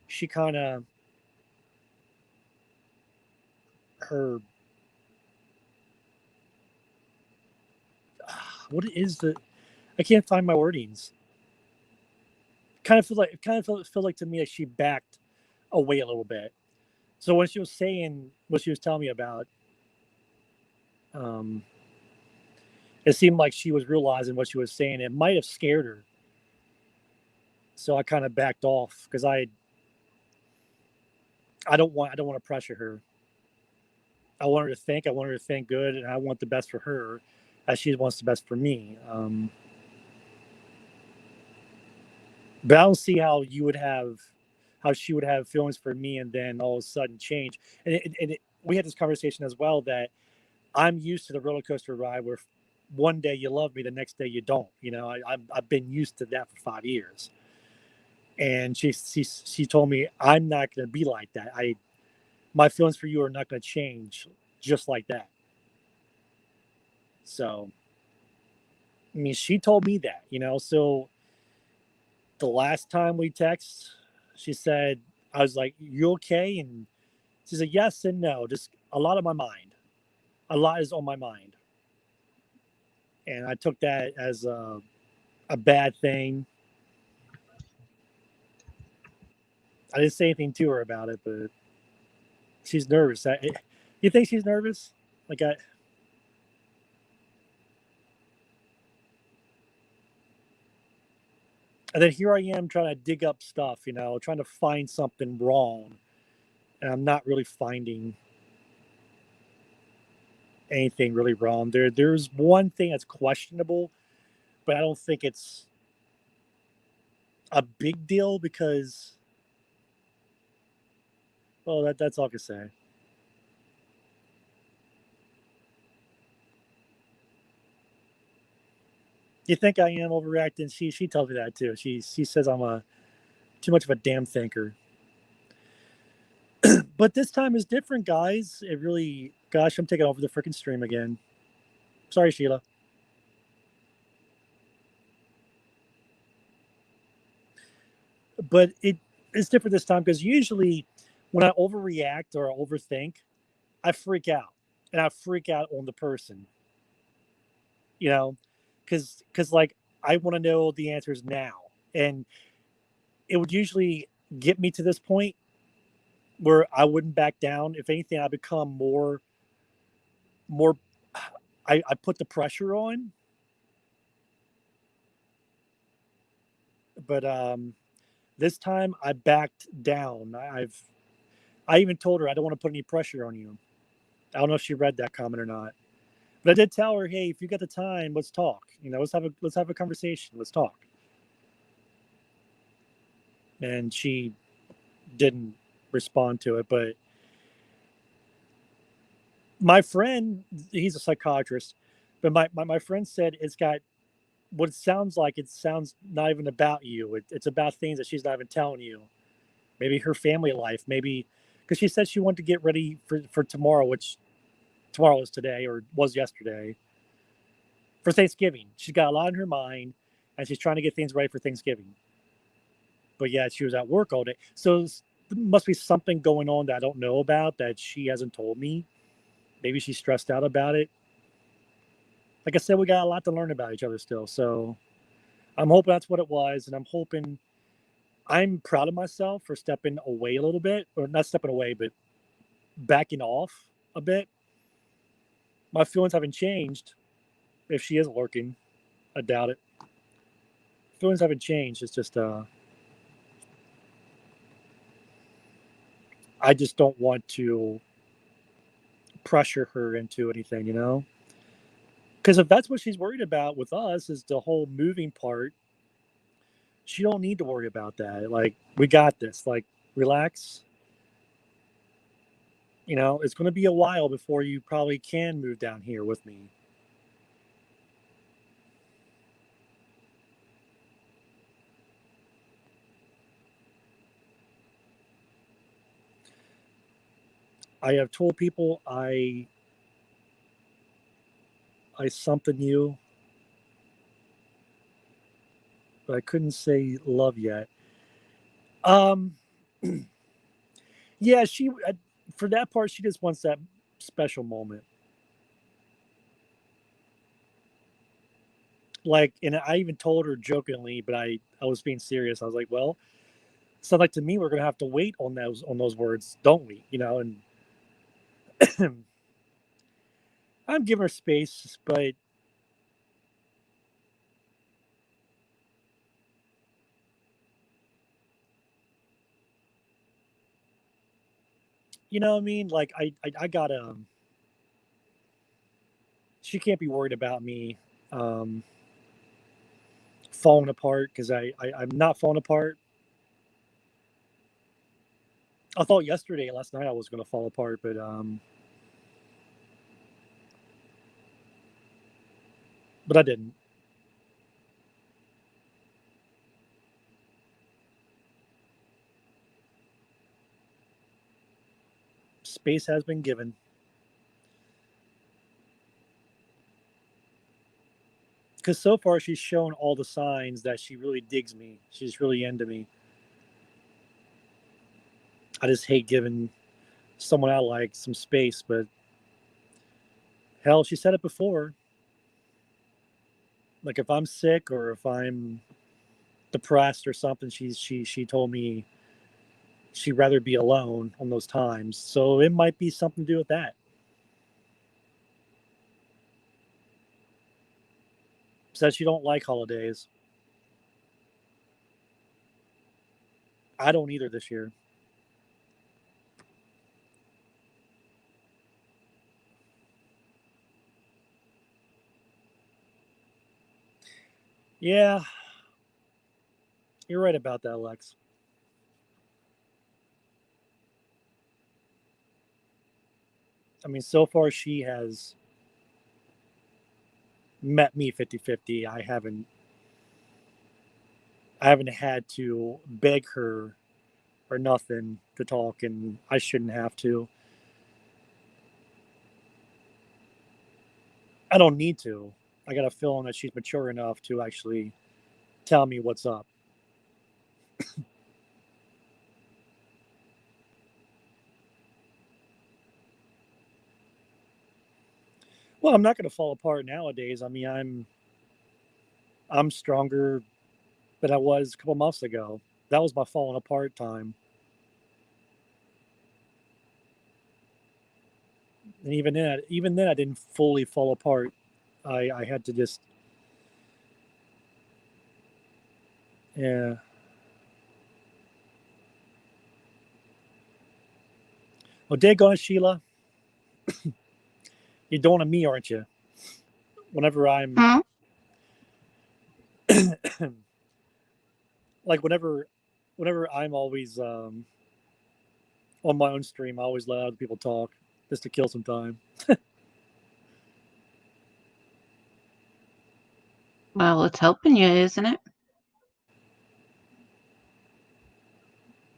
[SPEAKER 2] She kind of her what is the I can't find my wordings. Feel like to me like she backed away a little bit. So when she was saying what she was telling me about, um, it seemed like she was realizing what she was saying. It might have scared her. So I kind of backed off because I don't want to pressure her. I want her to think. I want her to think good, and I want the best for her, as she wants the best for me. But I don't see how she would have feelings for me, and then all of a sudden change. We had this conversation as well that I'm used to the roller coaster ride where one day you love me, the next day you don't. You know, I've been used to that for 5 years, and she told me I'm not going to be like that. My feelings for you are not going to change just like that. So, I mean, she told me that, you know. So the last time we text, she said, I was like, "You okay?" And she said, "Yes and no. Just a lot on my mind. A lot is on my mind." And I took that as a bad thing. I didn't say anything to her about it, but she's nervous. You think she's nervous? Like and then here I am trying to dig up stuff, you know, trying to find something wrong, and I'm not really finding anything really wrong. There's one thing that's questionable, but I don't think it's a big deal because, well, that's all I can say. You think I am overreacting? She tells me that too. She says I'm a too much of a damn thinker. But this time is different, guys. It really, gosh, I'm taking over the freaking stream again. Sorry, Sheila. But it's different this time because usually when I overreact or overthink, I freak out, and I freak out on the person. You know, because like I want to know the answers now, and it would usually get me to this point where I wouldn't back down. If anything, I become more. I put the pressure on, but this time I backed down. I even told her I don't want to put any pressure on you. I don't know if she read that comment or not, but I did tell her, hey, if you got the time, let's talk. You know, let's have a conversation. Let's talk. And she didn't respond to it, but my friend, he's a psychiatrist, but my friend said it's got what it sounds like. It sounds not even about you. It's about things that she's not even telling you. Maybe her family life, maybe because she said she wanted to get ready for tomorrow, which tomorrow is today or was yesterday, for Thanksgiving. She's got a lot in her mind, and she's trying to get things ready for Thanksgiving. But yeah, she was at work all day, so there must be something going on that I don't know about that she hasn't told me. Maybe she's stressed out about it. Like I said, we got a lot to learn about each other still. So I'm hoping that's what it was, and I'm proud of myself for stepping away a little bit, or not stepping away, but backing off a bit. My feelings haven't changed. If she is lurking, I doubt it. Feelings haven't changed. It's just I just don't want to pressure her into anything, you know? Because if that's what she's worried about with us is the whole moving part, she don't need to worry about that. Like, we got this. Like, relax. You know, it's going to be a while before you probably can move down here with me. I have told people I something you, but I couldn't say love yet. Um, yeah, she for that part she just wants that special moment. Like, and I even told her jokingly, but I was being serious. I was like, well, sounds like to me we're gonna have to wait on those words, don't we? You know, and I'm giving her space, but you know what I mean? Like I gotta she can't be worried about me um falling apart because I'm not falling apart. I thought last night I was gonna fall apart, but I didn't. Space has been given. Because so far she's shown all the signs that she really digs me. She's really into me. I just hate giving someone I like some space, but hell, she said it before. Like if I'm sick or if I'm depressed or something, she told me she'd rather be alone on those times. So it might be something to do with that. Says she don't like holidays. I don't either this year. Yeah, you're right about that, Lex. I mean, so far she has met me 50-50. I haven't had to beg her or nothing to talk, and I shouldn't have to. I don't need to. I got a feeling that she's mature enough to actually tell me what's up. Well, I'm not going to fall apart nowadays. I mean, I'm stronger than I was a couple months ago. That was my falling apart time. And even then, I didn't fully fall apart. I had to just, yeah. Well, daggone Sheila, you're doing to me, aren't you? Whenever I'm
[SPEAKER 1] Hmm?
[SPEAKER 2] like, whenever I'm always on my own stream, I always let other people talk just to kill some time.
[SPEAKER 1] Well, it's helping you, isn't it?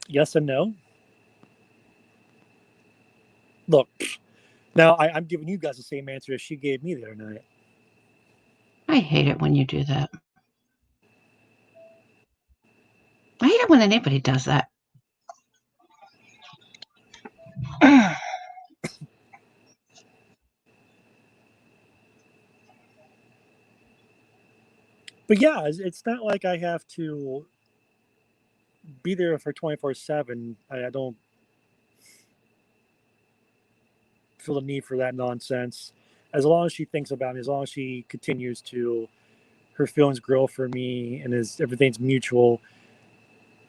[SPEAKER 2] Yes and no. Look, now I'm giving you guys the same answer as she gave me the other night.
[SPEAKER 1] I hate it when you do that. I hate it when anybody does that.
[SPEAKER 2] But yeah, it's not like I have to be there for 24/7. I don't feel the need for that nonsense. As long as she thinks about me, as long as she continues to her feelings grow for me and is everything's mutual,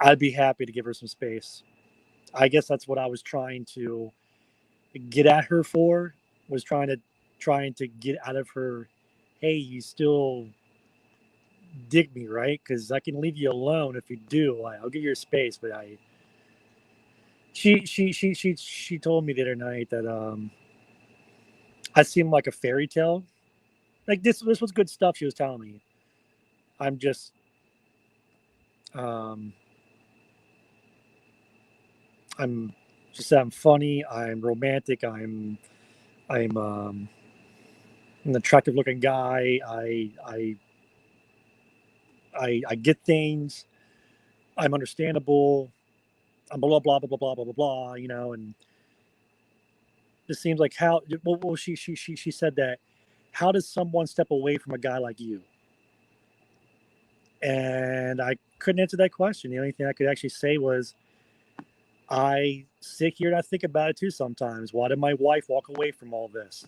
[SPEAKER 2] I'd be happy to give her some space. I guess that's what I was trying to get at her for, was trying to get out of her, hey, you still dig me, right? Because I can leave you alone if you do. I'll give you your space, but she told me the other night that I seem like a fairy tale. Like this was good stuff she was telling me. I'm just um I'm I'm funny, I'm romantic, I'm an attractive looking guy. I get things. I'm understandable. I'm blah blah blah blah blah blah blah blah. You know, and It seems like how well she said that. How does someone step away from a guy like you? And I couldn't answer that question. The only thing I could actually say was, I sit here and I think about it too sometimes. Why did my wife walk away from all this?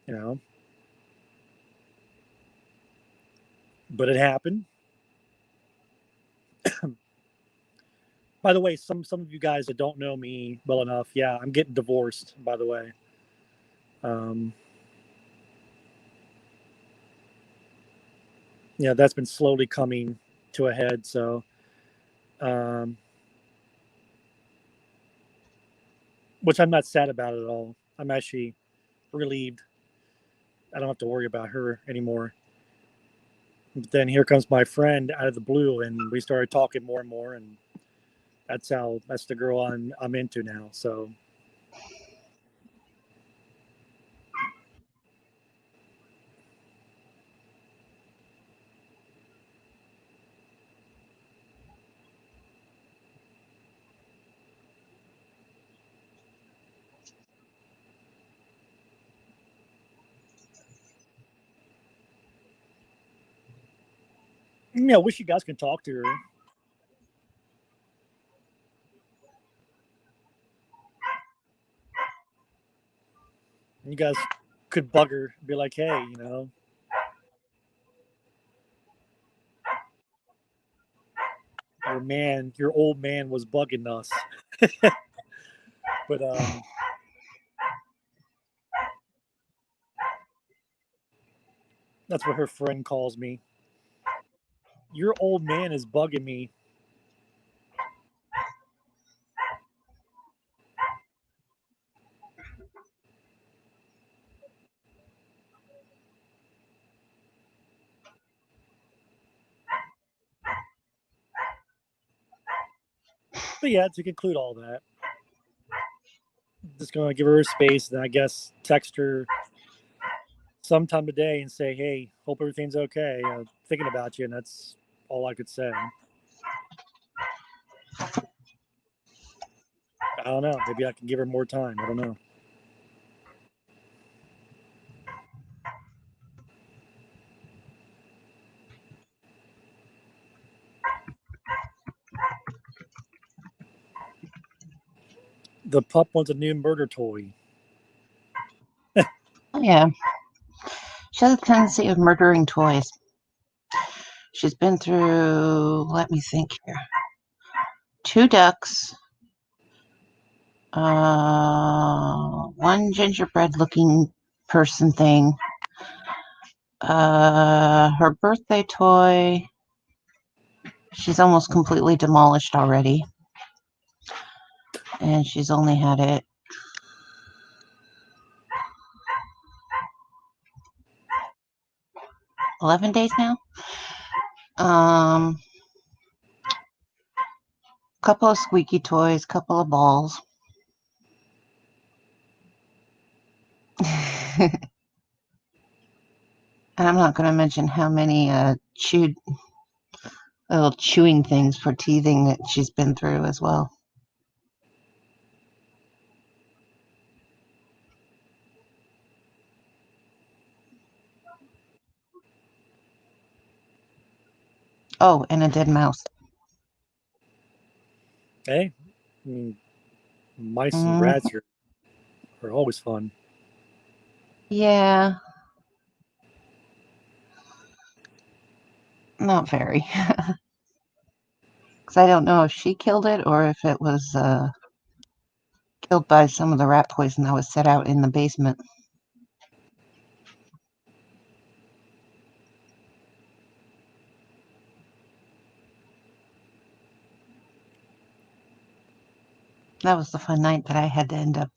[SPEAKER 2] You know, but it happened. By the way, some of you guys that don't know me well enough, yeah, I'm getting divorced. By the way, um, yeah, that's been slowly coming to a head. So, um, which I'm not sad about at all. I'm actually relieved. I don't have to worry about her anymore. But then here comes my friend out of the blue, and we started talking more and more, and that's the girl I'm into now. So yeah, I wish you guys can talk to her. You guys could bug her, be like, hey, your old man was bugging us. But that's what her friend calls me. Your old man is bugging me. But yeah, to conclude all that, just gonna give her a space, and I guess text her sometime today and say, hey, hope everything's okay. Thinking about you, and that's all I could say. I don't know. Maybe I can give her more time. I don't know. The pup wants a new murder toy.
[SPEAKER 1] Oh, yeah. She has a tendency of murdering toys. She's been through, let me think here, 2 ducks, one gingerbread looking person thing, her birthday toy. She's almost completely demolished already. And she's only had it 11 days now. Couple of squeaky toys, couple of balls. And I'm not going to mention how many little chewing things for teething that she's been through as well. Oh, and a dead mouse.
[SPEAKER 2] Hey, I mean, mice and
[SPEAKER 1] Mm,
[SPEAKER 2] rats are always fun.
[SPEAKER 1] yeah, not very. Because I don't know if she killed it or if it was killed by some of the rat poison that was set out in the basement. That was the fun night that I had to end up.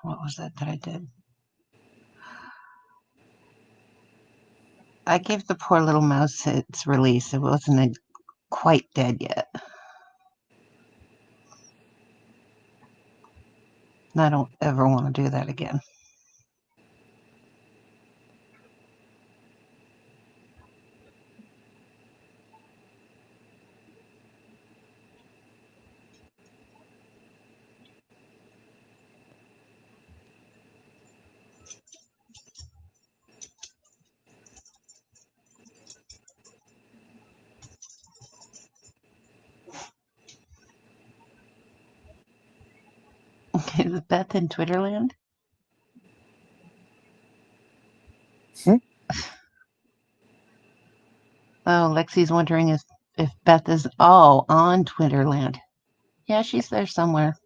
[SPEAKER 1] What was that I did? I gave the poor little mouse its release. It wasn't quite dead yet. And I don't ever want to do that again. Is Beth in Twitterland?
[SPEAKER 2] Hmm?
[SPEAKER 1] Oh, Lexi's wondering if Beth is on Twitterland. Yeah, she's there somewhere.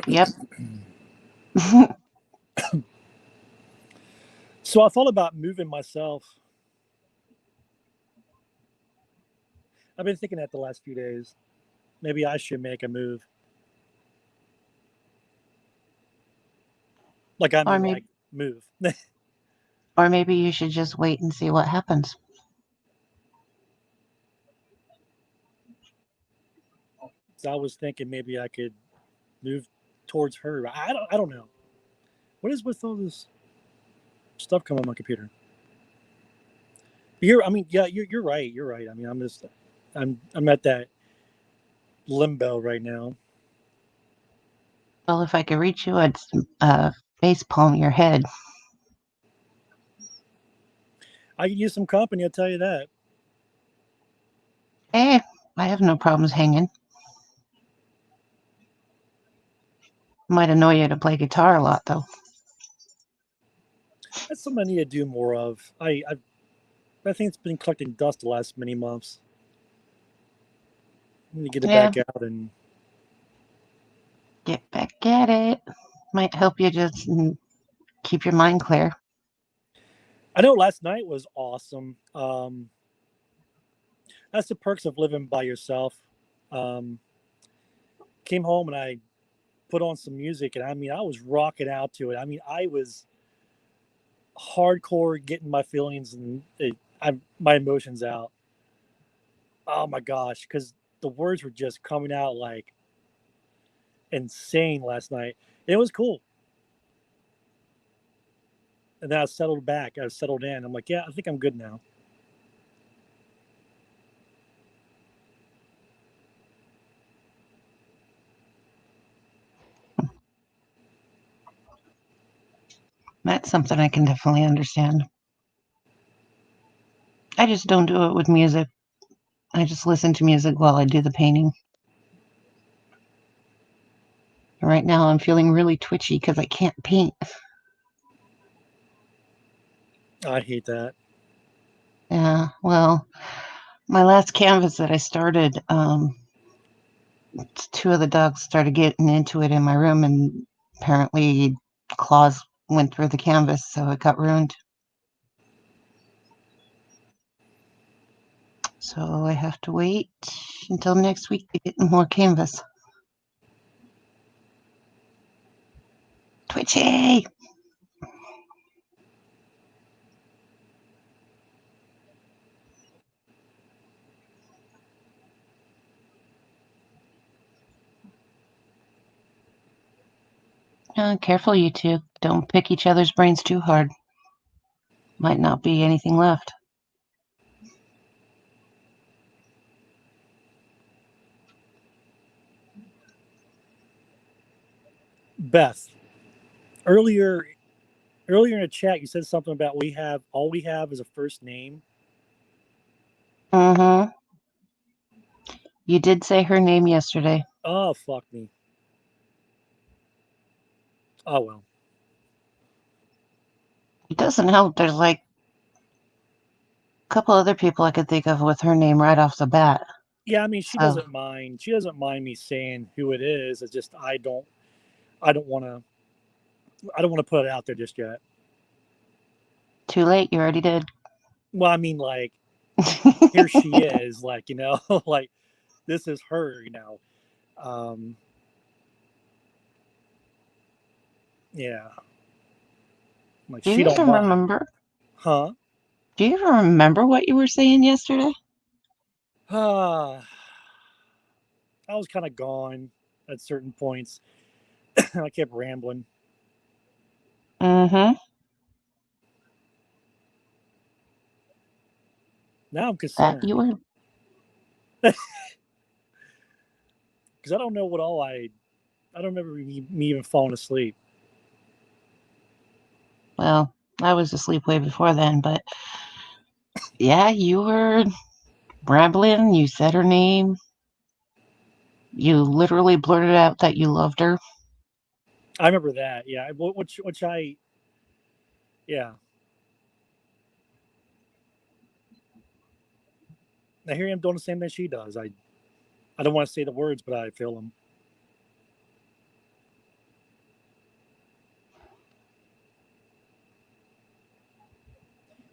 [SPEAKER 1] Yep.
[SPEAKER 2] So I thought about moving myself. I've been thinking that the last few days. Maybe I should make a move. Like, I
[SPEAKER 1] Or
[SPEAKER 2] mean,
[SPEAKER 1] maybe,
[SPEAKER 2] like, move.
[SPEAKER 1] or maybe you should just wait and see what happens.
[SPEAKER 2] So I was thinking maybe I could move towards her. I don't know. What is with all this stuff coming on my computer? I mean, yeah, you're right. You're right. I mean, I'm at that limbo right now.
[SPEAKER 1] Well, if I could reach you, I'd face palm your head.
[SPEAKER 2] I could use some company. I'll tell you that.
[SPEAKER 1] Eh, I have no problems hanging. Might annoy you to play guitar a lot, though.
[SPEAKER 2] That's something I need to do more of. I think it's been collecting dust the last many months. I need to get it
[SPEAKER 1] Yeah,
[SPEAKER 2] back out and
[SPEAKER 1] get back at it. Might help you just keep your mind clear.
[SPEAKER 2] I know last night was awesome. That's the perks of living by yourself. Um, Came home and I put on some music, and I mean, I was rocking out to it. I mean, I was hardcore getting my feelings and my emotions out. Oh my gosh, because the words were just coming out like insane last night. It was cool. And then I settled back. I settled in. I'm like, yeah, I think I'm good now.
[SPEAKER 1] That's something I can definitely understand. I just don't do it with music. I just listen to music while I do the painting. Right now, I'm feeling really twitchy because I can't paint.
[SPEAKER 2] I hate that.
[SPEAKER 1] Yeah, well, my last canvas that I started, two of the dogs started getting into it in my room, and apparently claws went through the canvas, so it got ruined. So I have to wait until next week to get more canvas. Twitchy! Careful, you two. Don't pick each other's brains too hard. Might not be anything left.
[SPEAKER 2] Beth, earlier earlier in the chat, you said something about all we have is a first name.
[SPEAKER 1] Mm-hmm. You did say her name yesterday.
[SPEAKER 2] Oh, fuck me. Oh, well.
[SPEAKER 1] It doesn't help. There's like a couple other people I could think of with her name right off the bat.
[SPEAKER 2] Yeah, I mean, she
[SPEAKER 1] So,
[SPEAKER 2] doesn't mind. She doesn't mind me saying who it is. It's just I don't want to. I don't want to put it out there just yet.
[SPEAKER 1] too late. You already did.
[SPEAKER 2] Well, I mean, like, here she is. Like, like this is her. Um, yeah. Like,
[SPEAKER 1] Do
[SPEAKER 2] she
[SPEAKER 1] you
[SPEAKER 2] don't
[SPEAKER 1] even
[SPEAKER 2] mind,
[SPEAKER 1] remember?
[SPEAKER 2] huh?
[SPEAKER 1] Do you even remember what you were saying yesterday?
[SPEAKER 2] I was kind of gone at certain points. I kept rambling.
[SPEAKER 1] Mm-hmm.
[SPEAKER 2] Now I'm
[SPEAKER 1] That
[SPEAKER 2] concerned
[SPEAKER 1] you were.
[SPEAKER 2] because I don't know what all I don't remember me even falling asleep.
[SPEAKER 1] Well, I was asleep way before then, but Yeah, you were rambling. You said her name. You literally blurted out that you loved her.
[SPEAKER 2] I remember that. Yeah, which yeah. Now here I am doing the same thing she does. I don't want to say the words, but I feel them.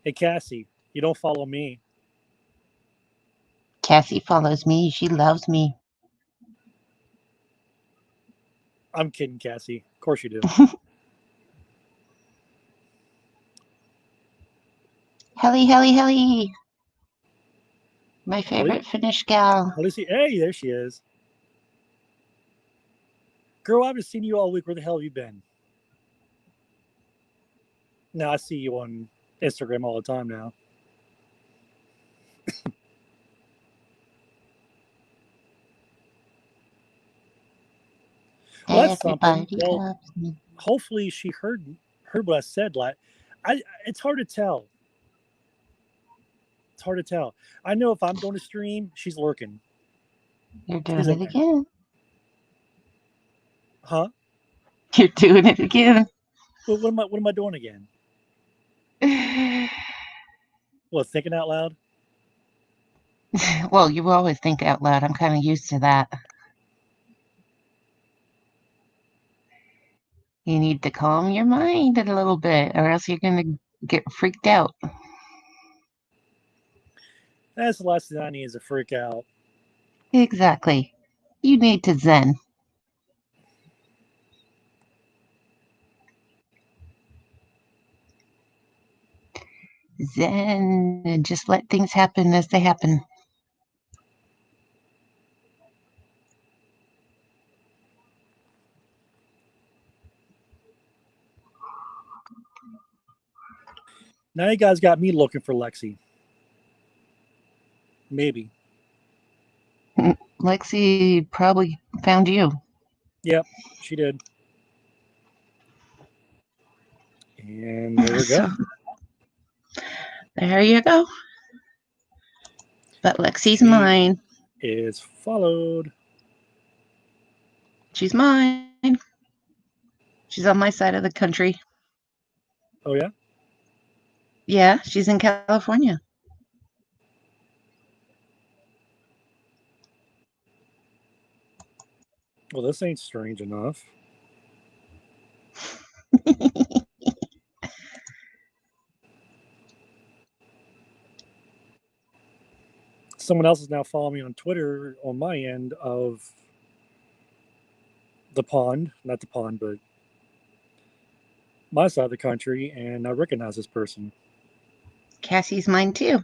[SPEAKER 2] Hey Cassie, you don't follow me.
[SPEAKER 1] Cassie follows me. She loves me.
[SPEAKER 2] I'm kidding, Cassie. Of course you do.
[SPEAKER 1] Helly, Helly, Helly. My
[SPEAKER 2] Hello,
[SPEAKER 1] favorite Finnish gal.
[SPEAKER 2] hello, see. Hey, there she is. Girl, I haven't seen you all week. Where the hell have you been? Now I see you on Instagram all the time now. Well, that's something.
[SPEAKER 1] Everybody
[SPEAKER 2] Well,
[SPEAKER 1] loves me.
[SPEAKER 2] hopefully she heard what I said. Like, it's hard to tell. It's hard to tell. I know if I'm doing a stream, she's lurking.
[SPEAKER 1] You're
[SPEAKER 2] She's
[SPEAKER 1] doing
[SPEAKER 2] in
[SPEAKER 1] it
[SPEAKER 2] there.
[SPEAKER 1] again.
[SPEAKER 2] Huh?
[SPEAKER 1] You're doing it again.
[SPEAKER 2] What am I doing again? What, thinking out loud?
[SPEAKER 1] Well, you always think out loud. I'm kind of used to that. You need to calm your mind a little bit, or else you're going to get freaked out.
[SPEAKER 2] That's the last thing I need is a freak out.
[SPEAKER 1] Exactly. You need to zen. Zen and just let things happen as they happen.
[SPEAKER 2] Now you guys got me looking for Lexi. Maybe.
[SPEAKER 1] Lexi probably found you.
[SPEAKER 2] Yep, she did. And there we
[SPEAKER 1] So
[SPEAKER 2] go.
[SPEAKER 1] there you go. But Lexi's
[SPEAKER 2] She
[SPEAKER 1] mine.
[SPEAKER 2] is followed.
[SPEAKER 1] She's mine. She's on my side of the country.
[SPEAKER 2] Oh yeah.
[SPEAKER 1] Yeah, she's in California.
[SPEAKER 2] Well, this ain't strange enough. Someone else is now following me on Twitter on my end of the pond, not the pond, but my side of the country, and I recognize this person.
[SPEAKER 1] Cassie's mine too.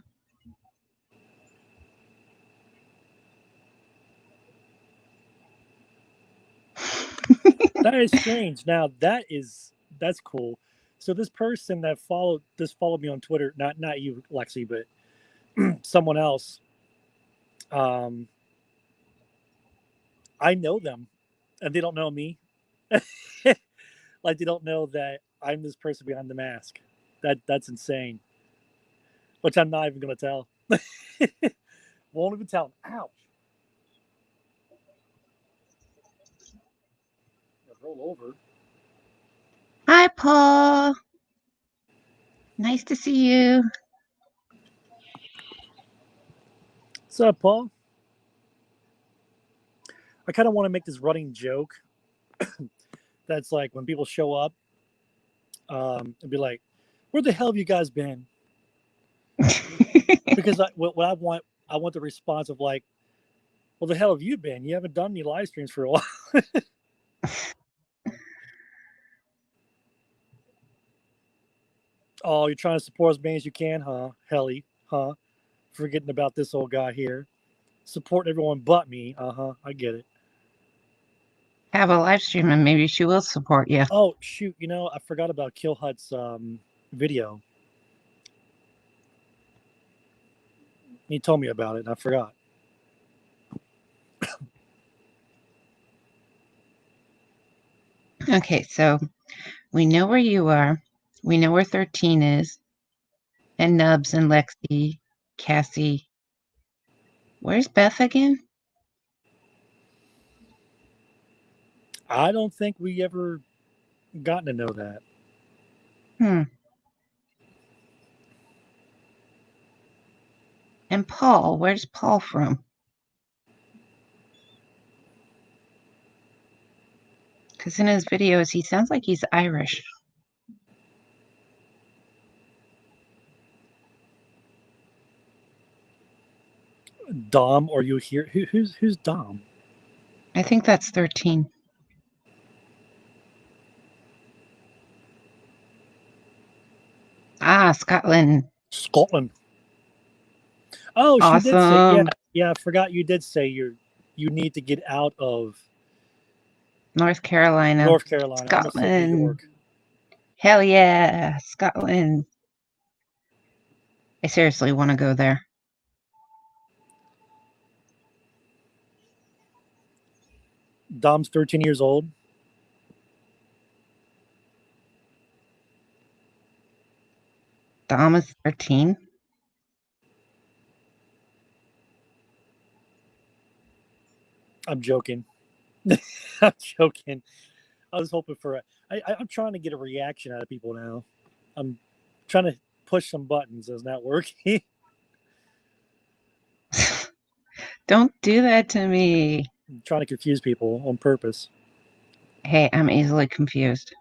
[SPEAKER 2] That is strange. Now that's cool. So this person that followed me on Twitter, not you, Lexi, but someone else. Um, I know them, and they don't know me. Like they don't know that I'm this person behind the mask. That's insane. Which I'm not even gonna tell. Won't even tell them. Ouch. Roll over.
[SPEAKER 1] Hi, Paul. Nice to see you.
[SPEAKER 2] What's up, Paul? I kind of want to make this running joke. That's like when people show up, and be like, "Where the hell have you guys been?" Because what I want the response of like, "Well, the hell have you been? You haven't done any live streams for a while." Oh, you're trying to support as many as you can, huh, Helly? Huh? Forgetting about this old guy here. Support everyone but me. Uh-huh. I get it.
[SPEAKER 1] Have a live stream and maybe she will support you.
[SPEAKER 2] Oh shoot, I forgot about Kill Hut's video. He told me about it and I forgot.
[SPEAKER 1] Okay, so we know where you are. We know where 13 is. And Nubs and Lexi, Cassie. Where's Beth again?
[SPEAKER 2] I don't think we ever gotten to know that.
[SPEAKER 1] And Paul, where's Paul from? Because in his videos, he sounds like he's Irish.
[SPEAKER 2] Dom, are you here? Who's Dom?
[SPEAKER 1] I think that's 13. Ah, Scotland.
[SPEAKER 2] Scotland. Oh, she did say,
[SPEAKER 1] Awesome.
[SPEAKER 2] yeah. I forgot you did say you need to get out of
[SPEAKER 1] North Carolina.
[SPEAKER 2] North Carolina. I almost said New
[SPEAKER 1] Scotland.
[SPEAKER 2] York.
[SPEAKER 1] Hell yeah, Scotland. I seriously want to go there.
[SPEAKER 2] Dom's 13 years old.
[SPEAKER 1] Dom is 13.
[SPEAKER 2] I'm joking. I'm joking. I was hoping for I'm trying to get a reaction out of people now. I'm trying to push some buttons. It's not working.
[SPEAKER 1] Don't do that to me.
[SPEAKER 2] I'm trying to confuse people on purpose.
[SPEAKER 1] Hey, I'm easily confused.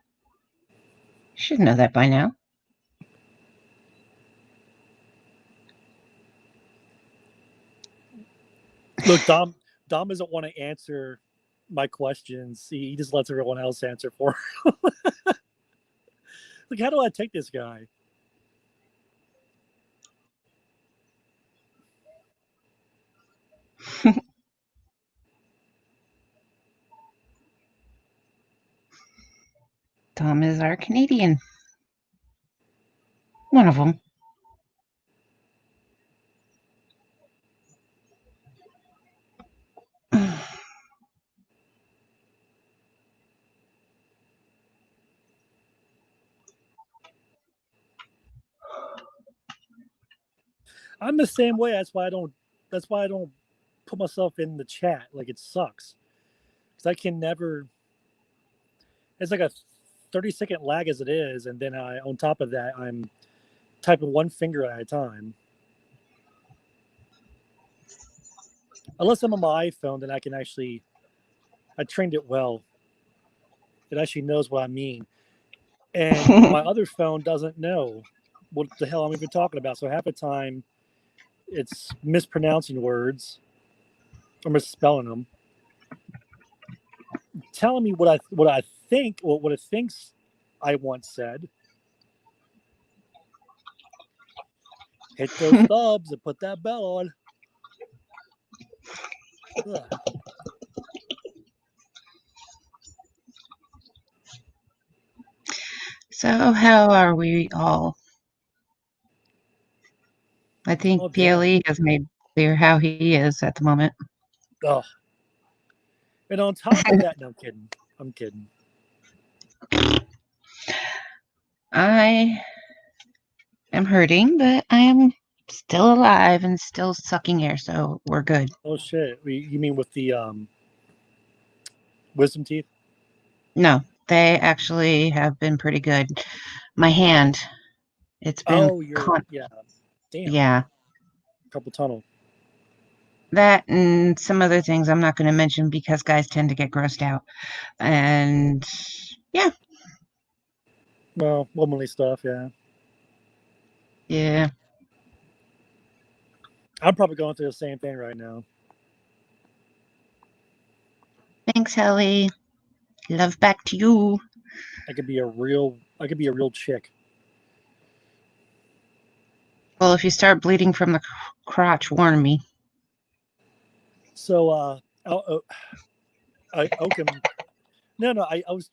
[SPEAKER 1] You should know that by now.
[SPEAKER 2] Look, Dom doesn't want to answer my questions. He just lets everyone else answer for him. Like, how do I take this guy?
[SPEAKER 1] Dom is our Canadian. One of them.
[SPEAKER 2] I'm the same way. That's why I don't put myself in the chat. Like, it sucks. Because I can never. It's like a 30-second lag as it is, and then on top of that, I'm typing one finger at a time. Unless I'm on my iPhone, then I can actually. I trained it well. It actually knows what I mean, and my other phone doesn't know what the hell I'm even talking about. So half the time, it's mispronouncing words or misspelling them, telling me what I think or what it thinks I once said. Hit those thumbs and put that bell on. Ugh.
[SPEAKER 1] So, how are we all? I think
[SPEAKER 2] Oh, damn.
[SPEAKER 1] PLE has made clear how he is at the moment.
[SPEAKER 2] Oh. And on top of that, no, I'm kidding. I'm kidding.
[SPEAKER 1] I am hurting, but I am still alive and still sucking air, so we're good.
[SPEAKER 2] Oh shit! You mean with the wisdom teeth?
[SPEAKER 1] No, they actually have been pretty good. My hand, it's been
[SPEAKER 2] Oh, yeah. Damn.
[SPEAKER 1] yeah.
[SPEAKER 2] Carpal tunnel.
[SPEAKER 1] That and some other things I'm not going to mention because guys tend to get grossed out. And yeah.
[SPEAKER 2] Well, womanly stuff. Yeah.
[SPEAKER 1] Yeah.
[SPEAKER 2] I'm probably going through the same thing right now.
[SPEAKER 1] Thanks, Helly. Love back to you.
[SPEAKER 2] I could be a real chick.
[SPEAKER 1] Well, if you start bleeding from the crotch, warn me.
[SPEAKER 2] So, Oakham. No, I was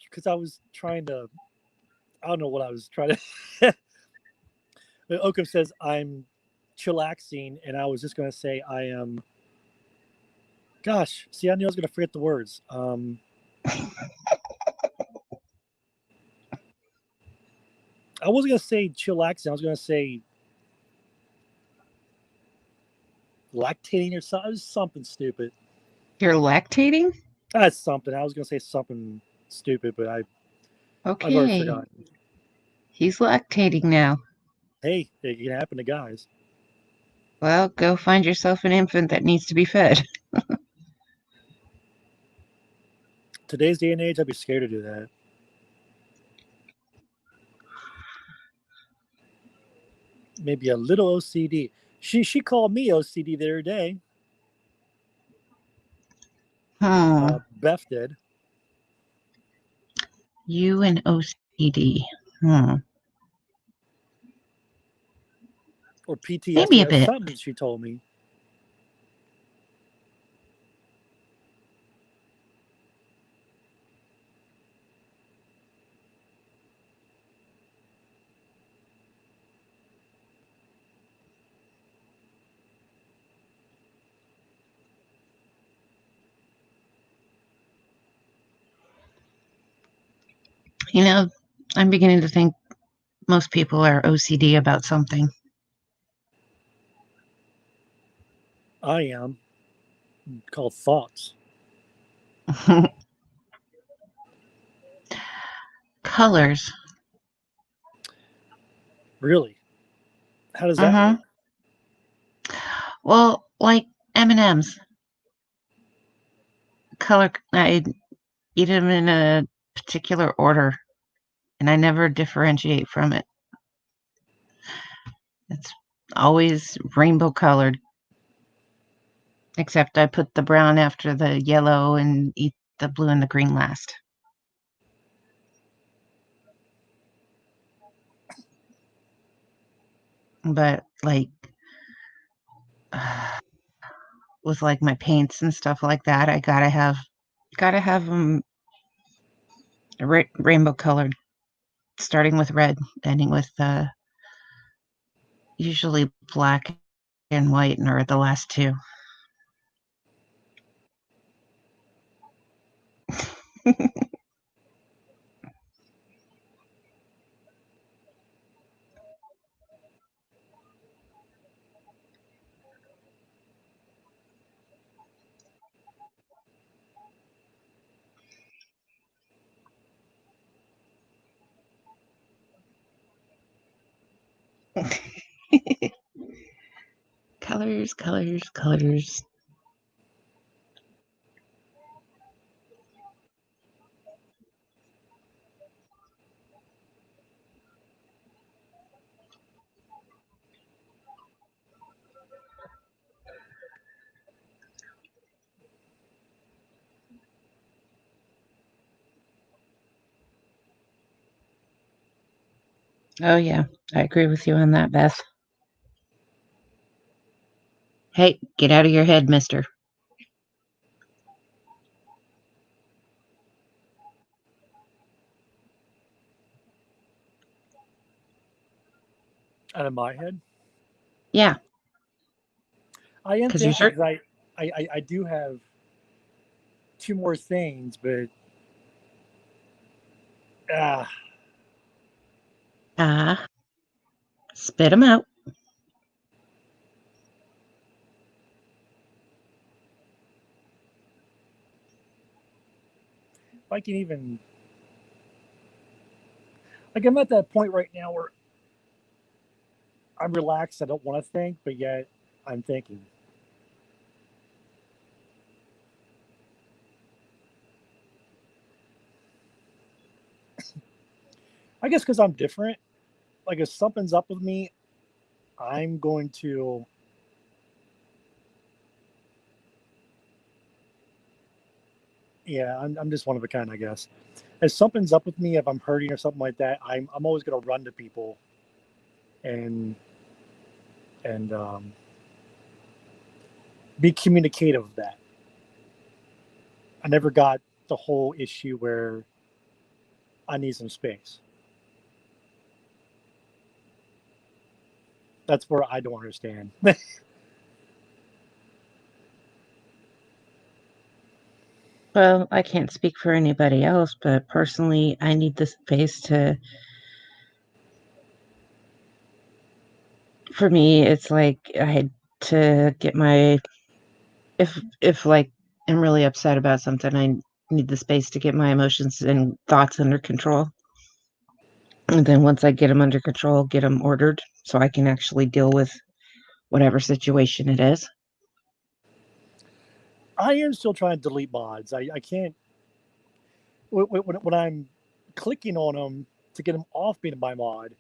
[SPEAKER 2] trying to. I don't know what I was trying to. Oakham says I'm chillaxing, and I was just going to say I am. Gosh, see, I knew I was going to forget the words. I wasn't going to say chillaxing. I was going to say lactating or something stupid.
[SPEAKER 1] You're lactating?
[SPEAKER 2] That's something. I was gonna say something stupid, but I've already
[SPEAKER 1] Okay.
[SPEAKER 2] forgotten.
[SPEAKER 1] He's lactating now.
[SPEAKER 2] Hey, it can happen to guys.
[SPEAKER 1] Well, go find yourself an infant that needs to be fed.
[SPEAKER 2] Today's day and age, I'd be scared to do that. Maybe a little OCD. She called me OCD the other day. Beth did.
[SPEAKER 1] You and OCD.
[SPEAKER 2] Or PTSD.
[SPEAKER 1] Maybe a bit.
[SPEAKER 2] Something she told me.
[SPEAKER 1] You know, I'm beginning to think most people are OCD about something.
[SPEAKER 2] I am. Called thoughts.
[SPEAKER 1] Colors.
[SPEAKER 2] Really? How does that work?
[SPEAKER 1] Well, like M&Ms. Color, I eat them in a particular order, and I never differentiate from it. It's always rainbow colored. Except I put the brown after the yellow and eat the blue and the green last. But like with like my paints and stuff like that, I gotta have them rainbow colored, starting with red, ending with usually black and white, or the last two. Colors, colors, colors. Oh yeah, I agree with you on that, Beth. Hey, get out of your head, mister.
[SPEAKER 2] Out of my head?
[SPEAKER 1] Yeah.
[SPEAKER 2] I am thinking because I do have two more things, but
[SPEAKER 1] spit them out.
[SPEAKER 2] If I can even, like, I'm at that point right now where I'm relaxed. I don't want to think, but yet I'm thinking. I guess because I'm different. Like, if something's up with me, I'm going to. Yeah, I'm just one of a kind, I guess. If something's up with me, if I'm hurting or something like that, I'm always going to run to people and be communicative of that. I never got the whole issue where I need some space. That's where I don't understand.
[SPEAKER 1] Well, I can't speak for anybody else, but personally, I need the space to. For me, it's like I to get my, if like I'm really upset about something, I need the space to get my emotions and thoughts under control. And then once I get them under control, get them ordered so I can actually deal with whatever situation it is.
[SPEAKER 2] I am still trying to delete mods. I can't. When I'm clicking on them to get them off being my mod,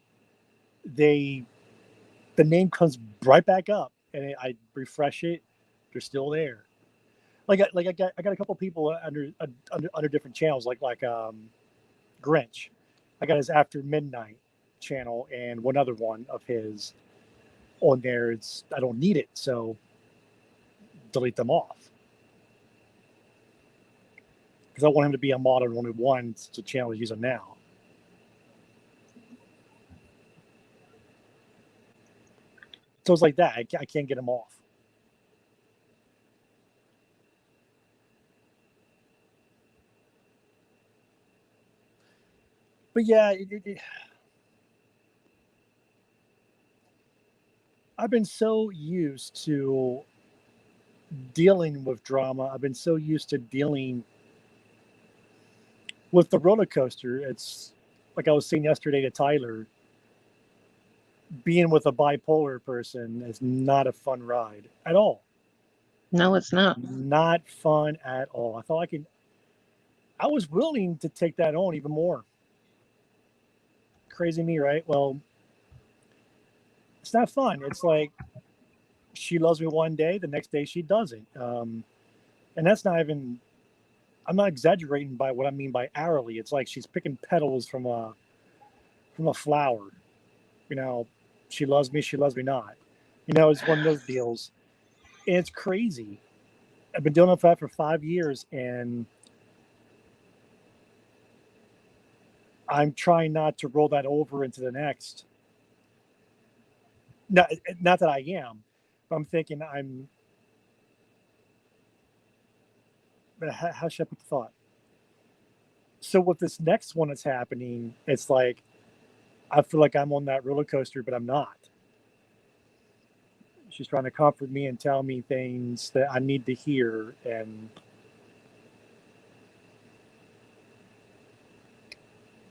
[SPEAKER 2] the name comes right back up, and I refresh it. They're still there. I got a couple people under different channels, like Grinch. I got his After Midnight channel and one other one of his on there. It's I don't need it, so delete them off because I want him to be a mod on only one channel he's using now. So it's like that. I can't get him off. But yeah, I've been so used to dealing with drama. I've been so used to dealing with the roller coaster. It's like I was saying yesterday to Tyler. Being with a bipolar person is not a fun ride at all.
[SPEAKER 1] No, it's not.
[SPEAKER 2] Not fun at all. I thought I was willing to take that on even more. Crazy me, right? Well, it's not fun. It's like she loves me one day, the next day she doesn't. And that's not even, I'm not exaggerating by what I mean by hourly. It's like she's picking petals from a flower. You know, she loves me not. You know, it's one of those deals. And it's crazy. I've been doing that for 5 years, and I'm trying not to roll that over into the next. Not that I am, but I'm thinking But how should I put the thought? So with this next one that's happening, it's like I feel like I'm on that roller coaster, but I'm not. She's trying to comfort me and tell me things that I need to hear, and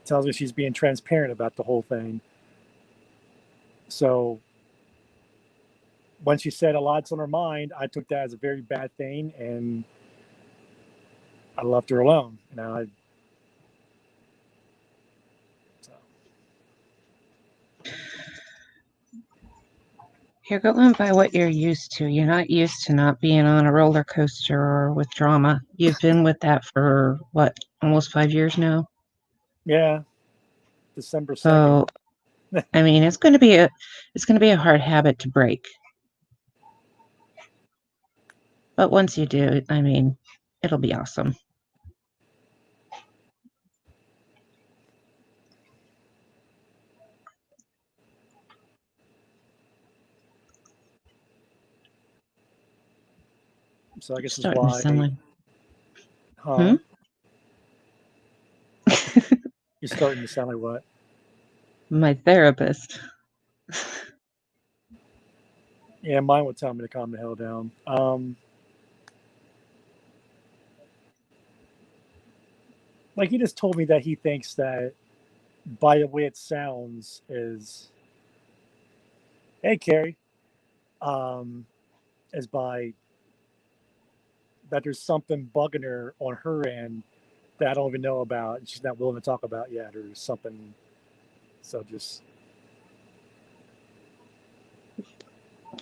[SPEAKER 2] tells me she's being transparent about the whole thing. So when she said a lot's on her mind, I took that as a very bad thing, and I left her alone. You know, so.
[SPEAKER 1] You're going by what you're used to. You're not used to not being on a roller coaster or with drama. You've been with that for what, almost 5 years now?
[SPEAKER 2] Yeah, December 2nd.
[SPEAKER 1] So, I mean, it's going to be a hard habit to break. But once you do, I mean, it'll be awesome.
[SPEAKER 2] So I guess is
[SPEAKER 1] Starting to sound
[SPEAKER 2] why.
[SPEAKER 1] like,
[SPEAKER 2] Huh? You're starting to sound like what?
[SPEAKER 1] my therapist.
[SPEAKER 2] Yeah, mine would tell me to calm the hell down. Like he just told me that he thinks that by the way it sounds is, hey Carrie, um, is by that there's something bugging her on her end that I don't even know about and she's not willing to talk about yet, or something. So just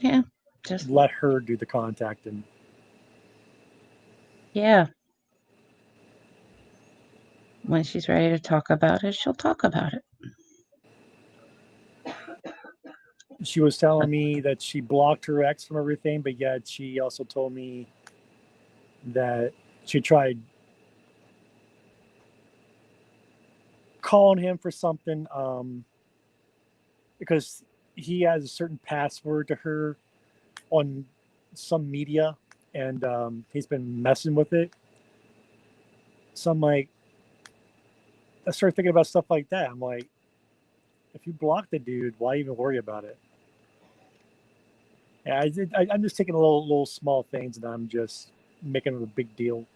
[SPEAKER 1] Yeah, just,
[SPEAKER 2] let her do the contacting.
[SPEAKER 1] yeah. When she's ready to talk about it, she'll talk about it.
[SPEAKER 2] She was telling me that she blocked her ex from everything, but yet she also told me that she tried calling him for something, because he has a certain password to her on some media, and he's been messing with it. So I'm like, I started thinking about stuff like that. I'm like, if you block the dude, why even worry about it? Yeah, I'm just taking little small things, and I'm just making it a big deal.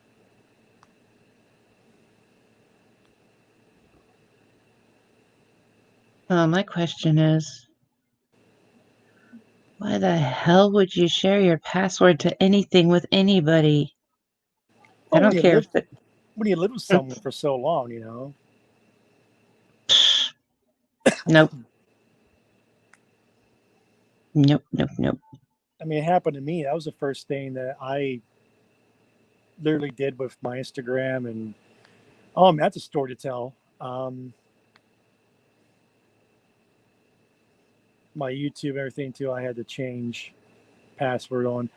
[SPEAKER 1] My question is, why the hell would you share your password to anything with anybody? I
[SPEAKER 2] Well,
[SPEAKER 1] don't care if it.
[SPEAKER 2] when you live with someone for so long,
[SPEAKER 1] Nope. Nope. Nope. Nope.
[SPEAKER 2] I mean, it happened to me. That was the first thing that I literally did with my Instagram, and oh man, that's a story to tell. My YouTube, everything too. I had to change password on.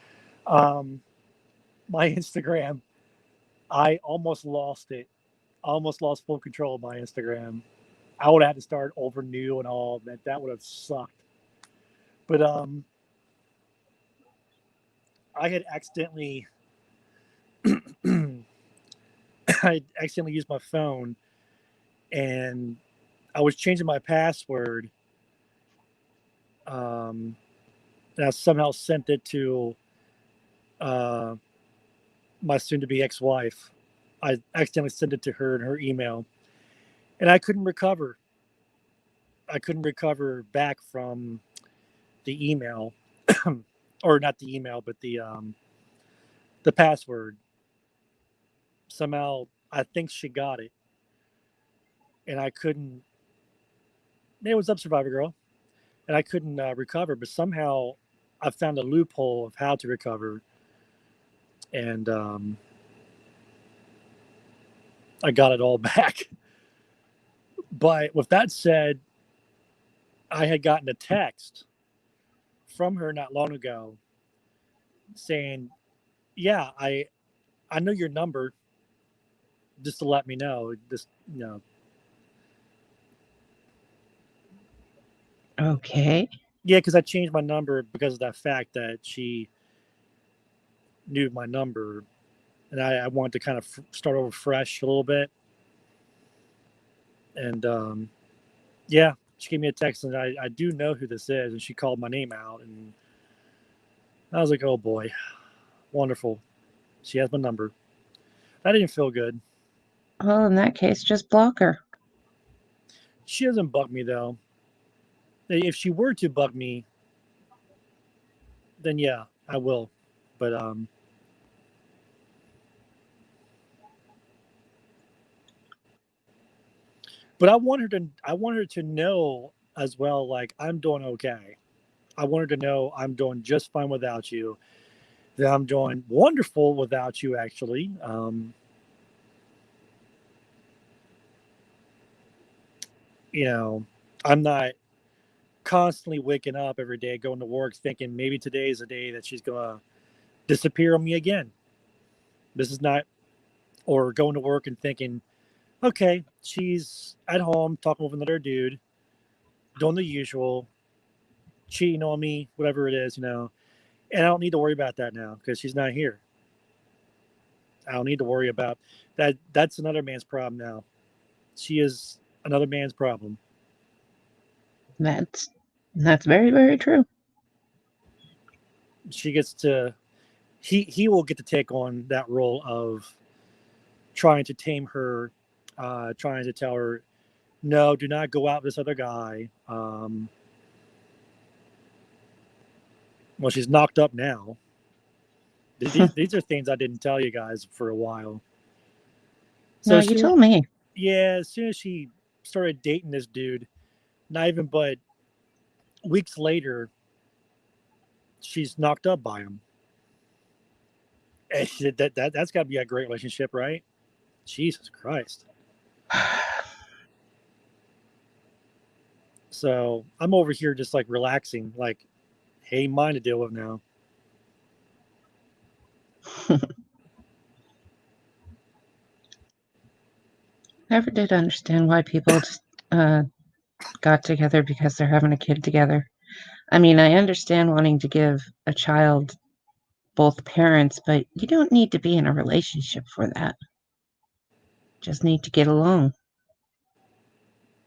[SPEAKER 2] My Instagram, I almost lost it. I almost lost full control of my Instagram. I would have had to start over new and all that. That would have sucked. But I had accidentally, I accidentally used my phone, and I was changing my password. And I somehow sent it to uh, my soon-to-be ex-wife. I accidentally sent it to her in her email, and I couldn't recover. I couldn't recover back from the email, or not the email, but the password. Somehow, I think she got it, and I couldn't. Hey, what's up, Survivor Girl? And I couldn't recover, but somehow I found a loophole of how to recover, and I got it all back. But with that said, I had gotten a text from her not long ago saying, "Yeah, I know your number, just to let me know. Just
[SPEAKER 1] Okay.
[SPEAKER 2] yeah, because I changed my number because of that fact that she knew my number, and I wanted to kind of start over fresh a little bit. And yeah, she gave me a text, and I do know who this is, and she called my name out, and I was like, oh boy, wonderful. She has my number. That didn't feel good.
[SPEAKER 1] Well, in that case, just block her.
[SPEAKER 2] She doesn't bug me though. If she were to bug me, then yeah, I will. But I want her to know as well, like I'm doing okay. I want her to know I'm doing just fine without you. That I'm doing wonderful without you, actually. You know, I'm not constantly waking up every day, going to work, thinking maybe today is a day that she's gonna disappear on me again. This is not, or going to work and thinking, okay, she's at home talking with another dude, doing the usual, cheating on me, whatever it is. And I don't need to worry about that now because she's not here. I don't need to worry about that. That's another man's problem now. She is another man's problem.
[SPEAKER 1] That's very, very true.
[SPEAKER 2] She gets to he will get to take on that role of trying to tame her, trying to tell her, no, do not go out with this other guy. Well, she's knocked up now. These are things I didn't tell you guys for a while.
[SPEAKER 1] No,
[SPEAKER 2] So
[SPEAKER 1] you told me.
[SPEAKER 2] yeah, as soon as she started dating this dude, not even but weeks later, she's knocked up by him. And that's got to be a great relationship, right? Jesus Christ. So I'm over here just like relaxing, like, hey, mine to deal with now.
[SPEAKER 1] Never did understand why people just got together because they're having a kid together. I mean, I understand wanting to give a child both parents, but you don't need to be in a relationship for that. Just need to get along.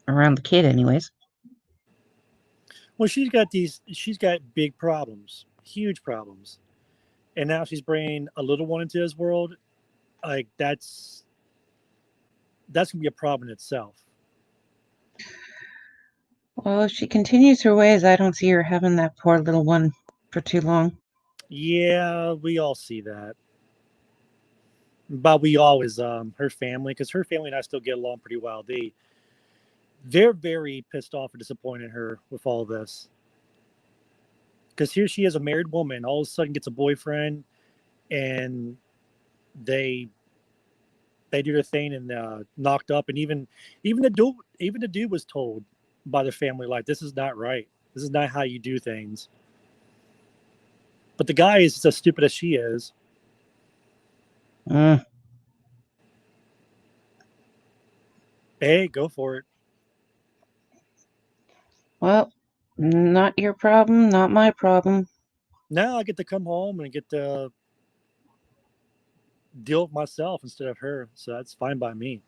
[SPEAKER 1] Around the kid, anyways.
[SPEAKER 2] Well, she's got big problems, huge problems. And now she's bringing a little one into his world. Like that's gonna be a problem in itself.
[SPEAKER 1] Well, if she continues her ways, I don't see her having that poor little one for too long.
[SPEAKER 2] Yeah, we all see that. But we always her family, because her family and I still get along pretty well. They're very pissed off and disappointed in her with all this. Because here she is, a married woman, all of a sudden gets a boyfriend, and they do their thing and knocked up, and even the dude was told by the family, like, this is not right. This is not how you do things. But the guy is as stupid as she is.
[SPEAKER 1] Mm.
[SPEAKER 2] Hey, go for it.
[SPEAKER 1] Well, not your problem, not my problem.
[SPEAKER 2] Now I get to come home and get to deal with myself instead of her, so that's fine by me.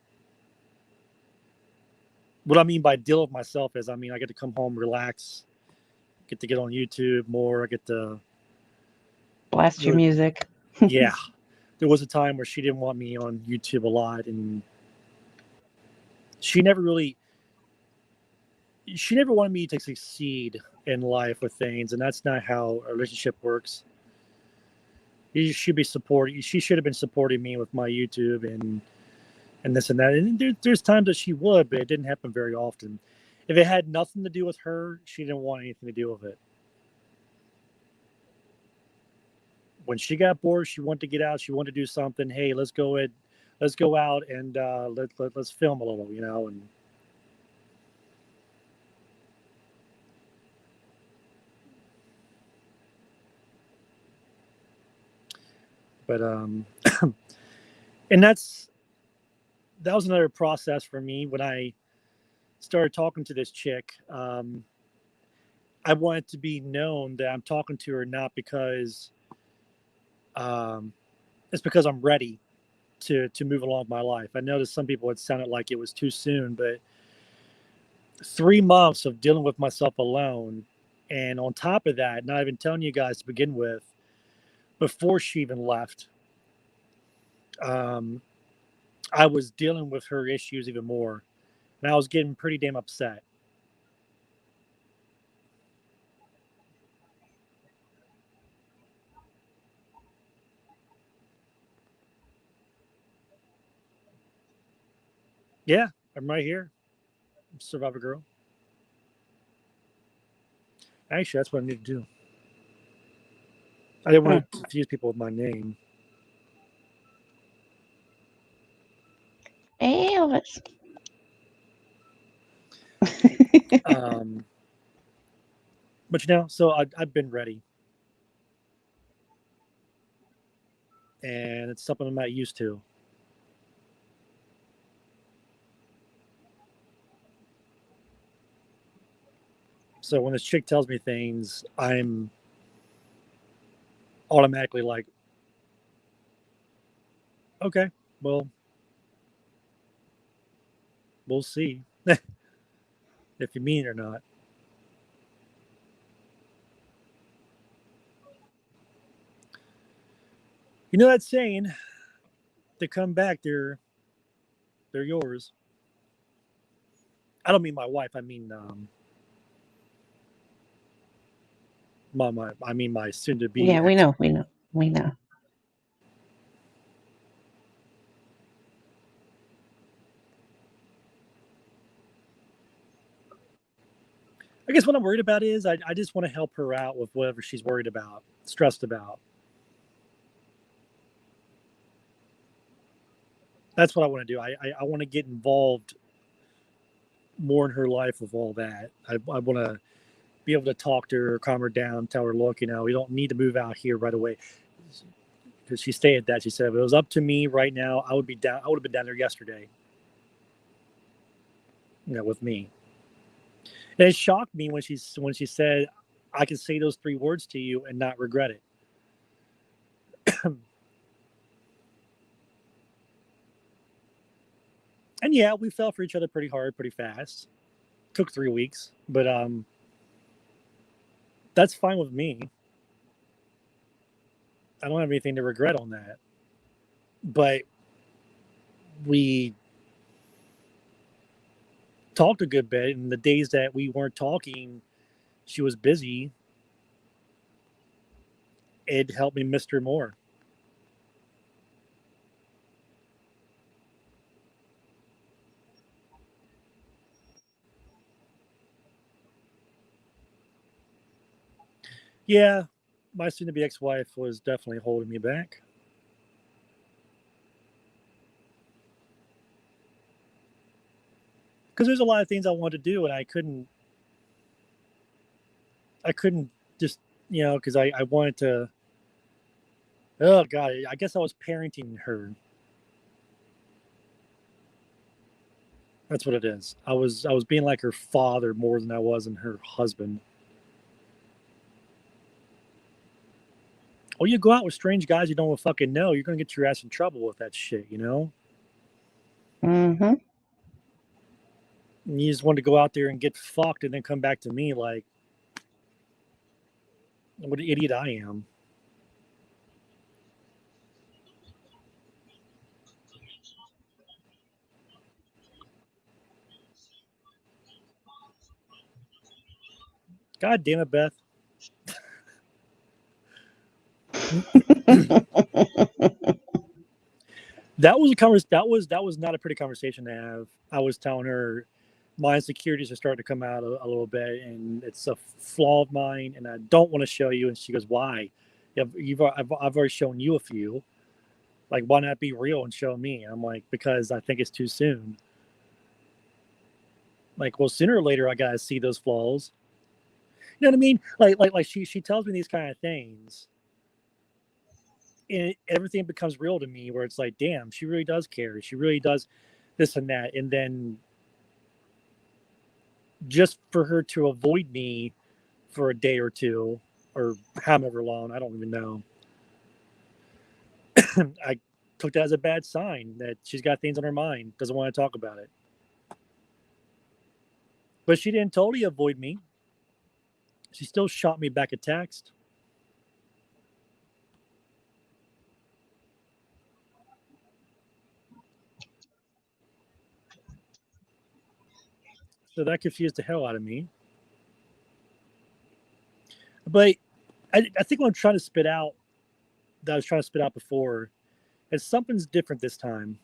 [SPEAKER 2] What I mean by deal with myself is, I mean, I get to come home, relax, get to get on YouTube more. I get to
[SPEAKER 1] Blast your music.
[SPEAKER 2] yeah. There was a time where she didn't want me on YouTube a lot, and she never wanted me to succeed in life with things, and that's not how a relationship works. You should be supporting. She should have been supporting me with my YouTube and this and that. And there's times that she would, but it didn't happen very often. If it had nothing to do with her, she didn't want anything to do with it. When she got bored, she wanted to get out. She wanted to do something. Hey, let's go out and let's film a little, and but and that was another process for me when I started talking to this chick. I wanted to be known that I'm talking to her not because it's because I'm ready to move along with my life. I noticed some people, it sounded like it was too soon, but 3 months of dealing with myself alone, and on top of that, not even telling you guys to begin with, before she even left, um, I was dealing with her issues even more, and I was getting pretty damn upset. Yeah, I'm right here, Survivor Girl. Actually, that's what I need to do. I didn't want to confuse people with my name.
[SPEAKER 1] Elvis.
[SPEAKER 2] But so I've been ready, and it's something I'm not used to. So when this chick tells me things, I'm automatically like, okay, well, we'll see if you mean it or not. You know that saying, they come back, they're yours. I don't mean my wife. I mean I mean my soon to be.
[SPEAKER 1] Yeah, we know.
[SPEAKER 2] I guess what I'm worried about is I just want to help her out with whatever she's worried about, stressed about. That's what I want to do. I want to get involved more in her life with all that. I want to be able to talk to her, calm her down, tell her, look, we don't need to move out here right away. Because she stated that. She said, if it was up to me right now, I would be down. I would have been down there yesterday. With me. And it shocked me when she said, I can say those 3 words to you and not regret it. And yeah, we fell for each other pretty hard, pretty fast. Took 3 weeks, but that's fine with me. I don't have anything to regret on that. But we talked a good bit, and the days that we weren't talking, she was busy. It helped me miss her more. Yeah, my soon-to-be ex-wife was definitely holding me back. Because there's a lot of things I wanted to do, and I couldn't. I couldn't just, because I wanted to. Oh God, I guess I was parenting her. That's what it is. I was being like her father more than I was in her husband. Or you go out with strange guys you don't fucking know, you're gonna get your ass in trouble with that shit,
[SPEAKER 1] Mm-hmm.
[SPEAKER 2] And you just want to go out there and get fucked and then come back to me like, what an idiot I am. God damn it, Beth. That was a that was not a pretty conversation to have. I was telling her my insecurities are starting to come out a little bit, and it's a flaw of mine, and I don't want to show you. And she goes, "Why? I've already shown you a few. Like, why not be real and show me?" I'm like, "Because I think it's too soon. Like, well, sooner or later, I gotta see those flaws. You know what I mean? Like she tells me these kind of things, and everything becomes real to me. Where it's like, damn, she really does care. She really does this and that, and then just for her to avoid me for a day or two or however long, I don't even know. I took that as a bad sign that she's got things on her mind, doesn't want to talk about it. But she didn't totally avoid me. She still shot me back a text. So that confused the hell out of me. But I think what I'm trying to spit out, that I was trying to spit out before, is something's different this time.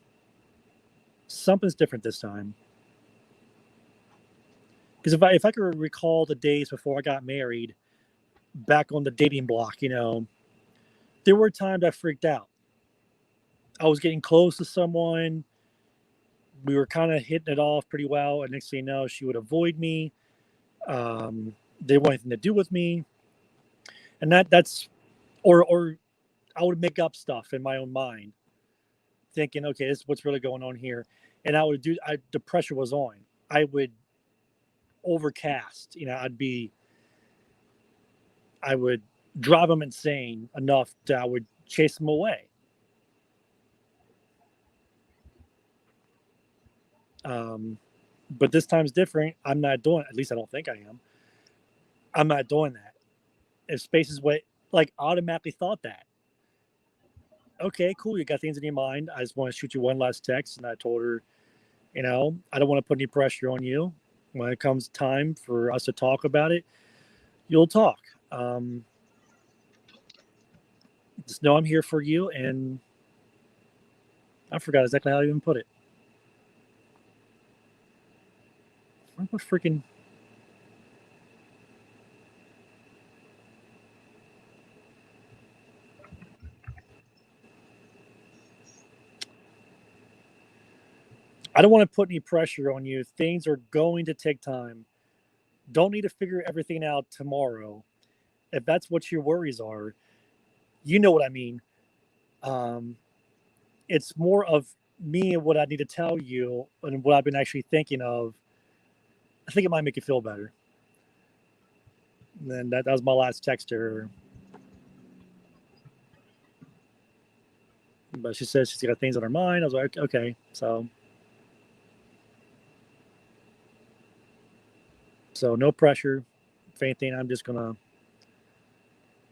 [SPEAKER 2] Something's different this time. Because if I could recall the days before I got married, back on the dating block, there were times I freaked out. I was getting close to someone. We were kind of hitting it off pretty well, and next thing you know, she would avoid me. They didn't want anything to do with me, and that's or I would make up stuff in my own mind, thinking, okay, this is what's really going on here, and I would the pressure was on. I would overcast. I would drive them insane enough that I would chase them away. Um, but this time's different. I'm not doing. At least I don't think I am. I'm not doing that. If space is what, like, automatically thought that. Okay, cool. You got things in your mind. I just want to shoot you one last text, and I told her, I don't want to put any pressure on you. When it comes time for us to talk about it, you'll talk. Just know I'm here for you, and I forgot exactly how I even put it. What freaking. I don't want to put any pressure on you. Things are going to take time. Don't need to figure everything out tomorrow. If that's what your worries are, you know what I mean. Um, it's more of me and what I need to tell you and what I've been actually thinking of. I think it might make you feel better. And then that was my last text to her. But she says she's got things on her mind. I was like, okay. So no pressure. If anything, I'm just gonna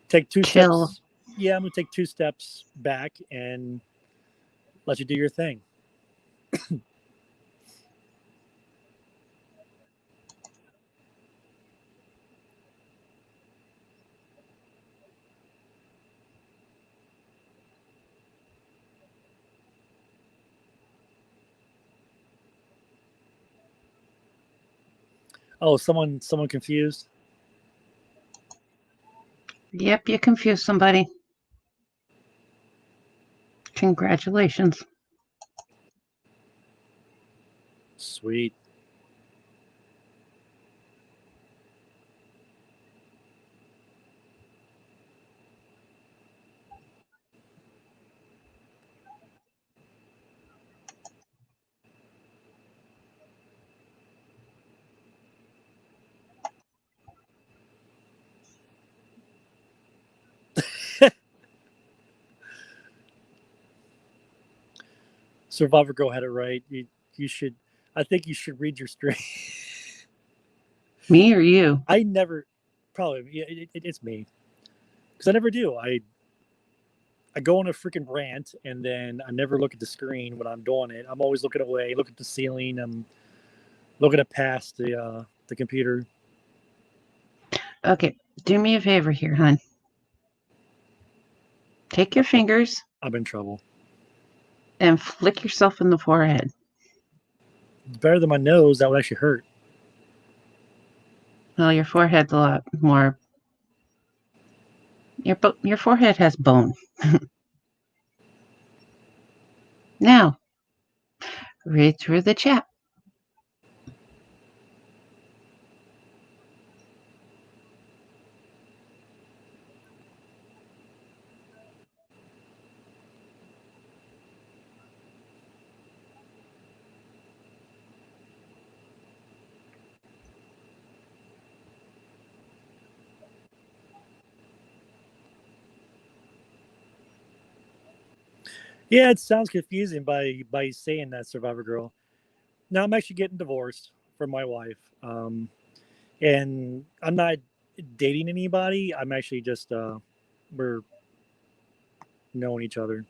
[SPEAKER 2] take two
[SPEAKER 1] Chill.
[SPEAKER 2] steps. yeah, I'm gonna take 2 steps back and let you do your thing. Oh, someone confused.
[SPEAKER 1] Yep, you confused somebody. Congratulations.
[SPEAKER 2] Sweet. Survivor Girl had it right. You should. I think you should read your stream.
[SPEAKER 1] Me or you?
[SPEAKER 2] I never. Probably it's me because I never do. I go on a freaking rant and then I never look at the screen when I'm doing it. I'm always looking away, look at the ceiling. I'm looking at past the computer.
[SPEAKER 1] Okay, do me a favor here, hon. Take your fingers
[SPEAKER 2] I'm in trouble.
[SPEAKER 1] and flick yourself in the forehead.
[SPEAKER 2] Better than my nose. That would actually hurt.
[SPEAKER 1] Well, your forehead's a lot more. Your forehead has bone. Now, read through the chat.
[SPEAKER 2] Yeah, it sounds confusing by saying that, Survivor Girl. Now I'm actually getting divorced from my wife, and I'm not dating anybody. I'm actually just we're knowing each other.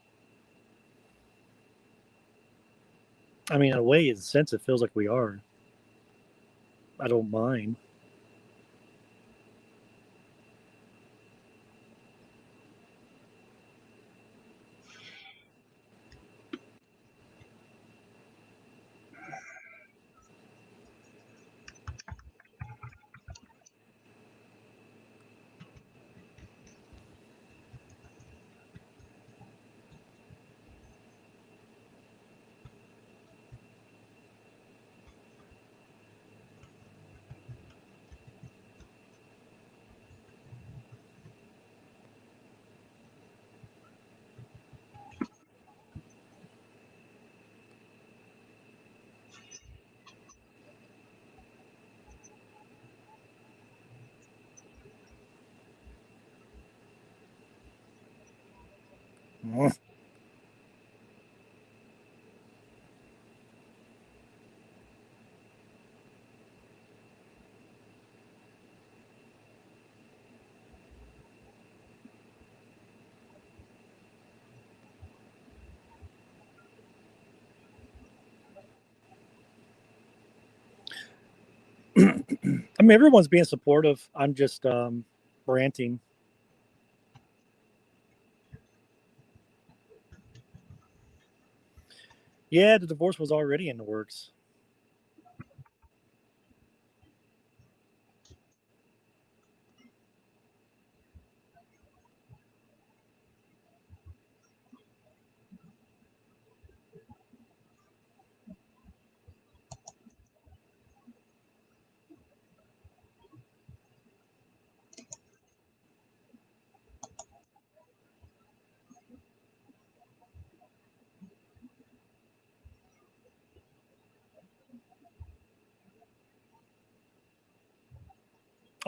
[SPEAKER 2] I mean, in a way, in a sense, it feels like we are. I don't mind. I mean, everyone's being supportive. I'm just ranting. Yeah, the divorce was already in the works.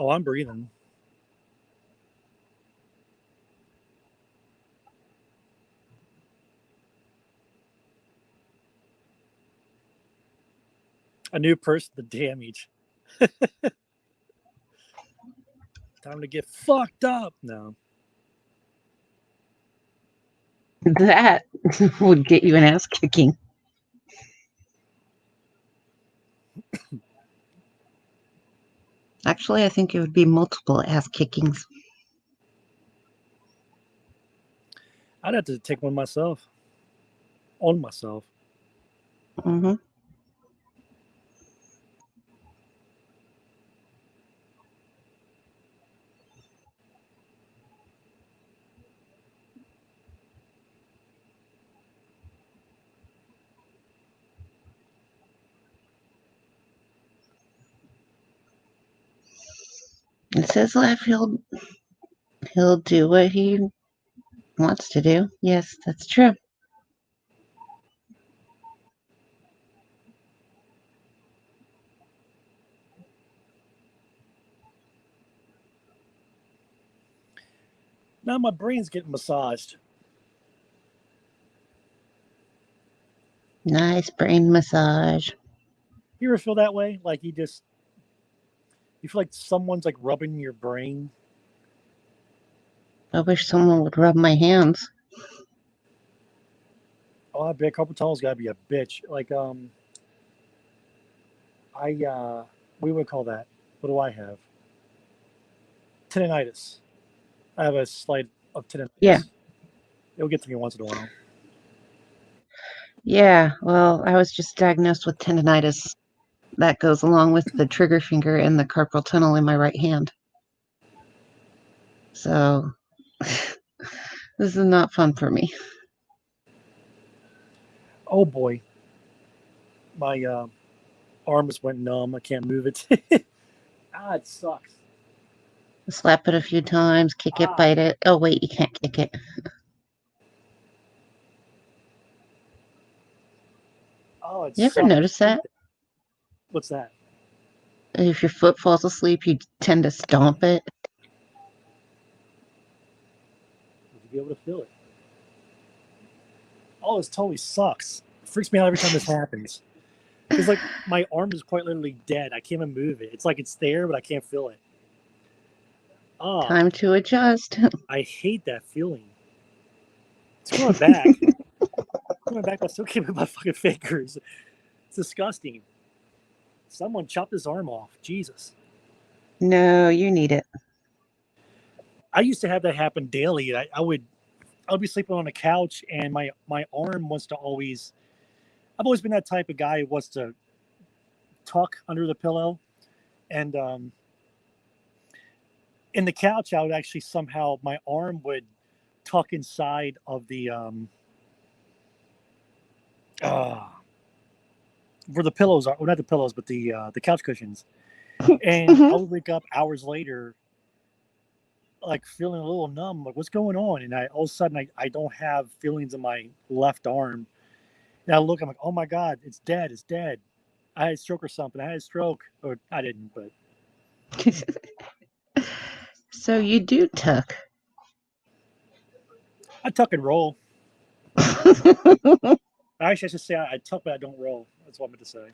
[SPEAKER 2] Oh, I'm breathing. A new person, the damage. Time to get fucked up. No.
[SPEAKER 1] That would get you an ass kicking. Actually, I think it would be multiple ass kickings.
[SPEAKER 2] I'd have to take one myself. On myself.
[SPEAKER 1] Mm-hmm. It's his life. He'll do what he wants to do. Yes, that's true.
[SPEAKER 2] Now my brain's getting massaged.
[SPEAKER 1] Nice brain massage.
[SPEAKER 2] You ever feel that way? Like you feel like someone's like rubbing your brain.
[SPEAKER 1] I wish someone would rub my hands.
[SPEAKER 2] Oh, I bet carpal tunnel's gotta be a bitch. Like we would call that. What do I have? Tendonitis. I have a slight of tendonitis.
[SPEAKER 1] Yeah.
[SPEAKER 2] It'll get to me once in a while.
[SPEAKER 1] Yeah, well, I was just diagnosed with tendonitis. That goes along with the trigger finger and the carpal tunnel in my right hand. So, this is not fun for me.
[SPEAKER 2] Oh boy, my arms went numb. I can't move it. It sucks.
[SPEAKER 1] Slap it a few times, kick it, bite it. Oh, wait, you can't kick it.
[SPEAKER 2] Oh, it
[SPEAKER 1] You ever
[SPEAKER 2] sucks.
[SPEAKER 1] notice that?
[SPEAKER 2] What's that?
[SPEAKER 1] If your foot falls asleep, you tend to stomp it.
[SPEAKER 2] Would you be able to feel it? Oh, this totally sucks. It freaks me out every time this happens. Because like my arm is quite literally dead. I can't even move it. It's like it's there, but I can't feel it. Oh,
[SPEAKER 1] Time to adjust.
[SPEAKER 2] I hate that feeling. It's going back. Going back, but I still can't move my fucking fingers. It's disgusting. Someone chopped his arm off. Jesus.
[SPEAKER 1] No, you need it.
[SPEAKER 2] I used to have that happen daily. I would be sleeping on a couch and my arm wants to always. I've always been that type of guy who wants to tuck under the pillow, and in the couch I would actually somehow my arm would tuck inside of the where the pillows are. Well, not the pillows, but the couch cushions. And I would wake up hours later, like feeling a little numb. Like, what's going on? And all of a sudden, I don't have feelings in my left arm. And I look, I'm like, oh my god, it's dead. It's dead. I had a stroke or something. I had a stroke, or I didn't, but
[SPEAKER 1] So you do tuck.
[SPEAKER 2] I tuck and roll. Actually, I should say I tuck, but I don't roll. That's what I meant to say.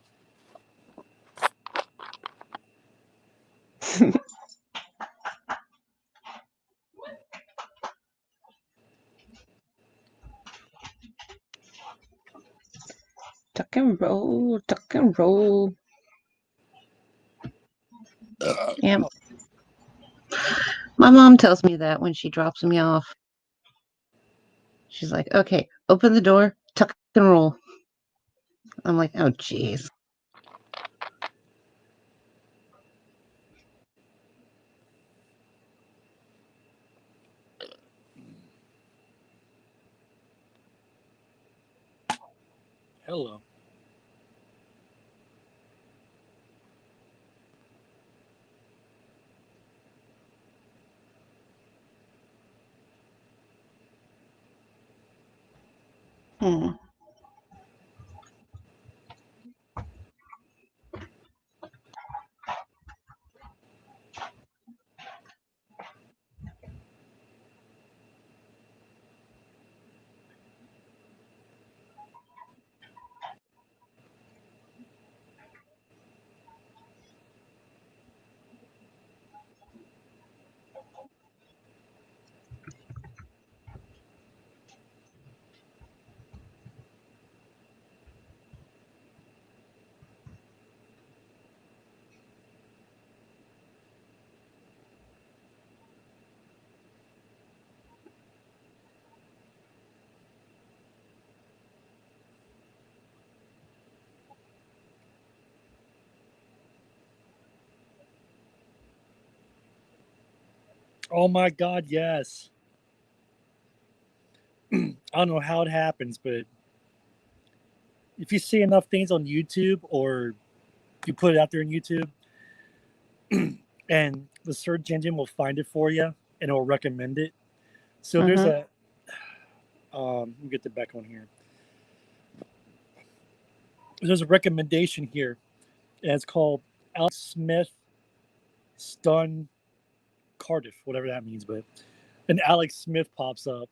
[SPEAKER 1] Tuck and roll, tuck and roll. Yeah. My mom tells me that when she drops me off. She's like, okay, open the door, tuck and roll. I'm like, oh, jeez.
[SPEAKER 2] Hello.
[SPEAKER 1] Hmm.
[SPEAKER 2] Oh my God, yes. I don't know how it happens, but if you see enough things on YouTube or you put it out there on YouTube, and the search engine will find it for you and it will recommend it. So there's a let me get the back on here. There's a recommendation here, and it's called Alex Smith Stun Cardiff, whatever that means, but and Alex Smith pops up.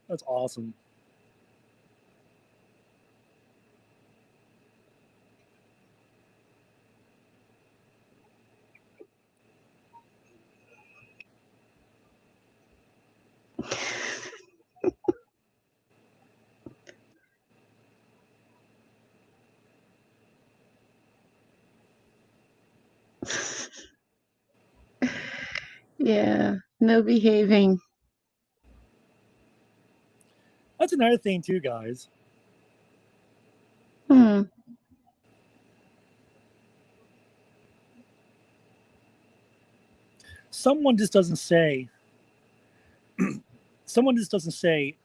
[SPEAKER 2] That's awesome.
[SPEAKER 1] Yeah, no behaving.
[SPEAKER 2] That's another thing too, guys.
[SPEAKER 1] Hmm.
[SPEAKER 2] Someone just doesn't say. Someone just doesn't say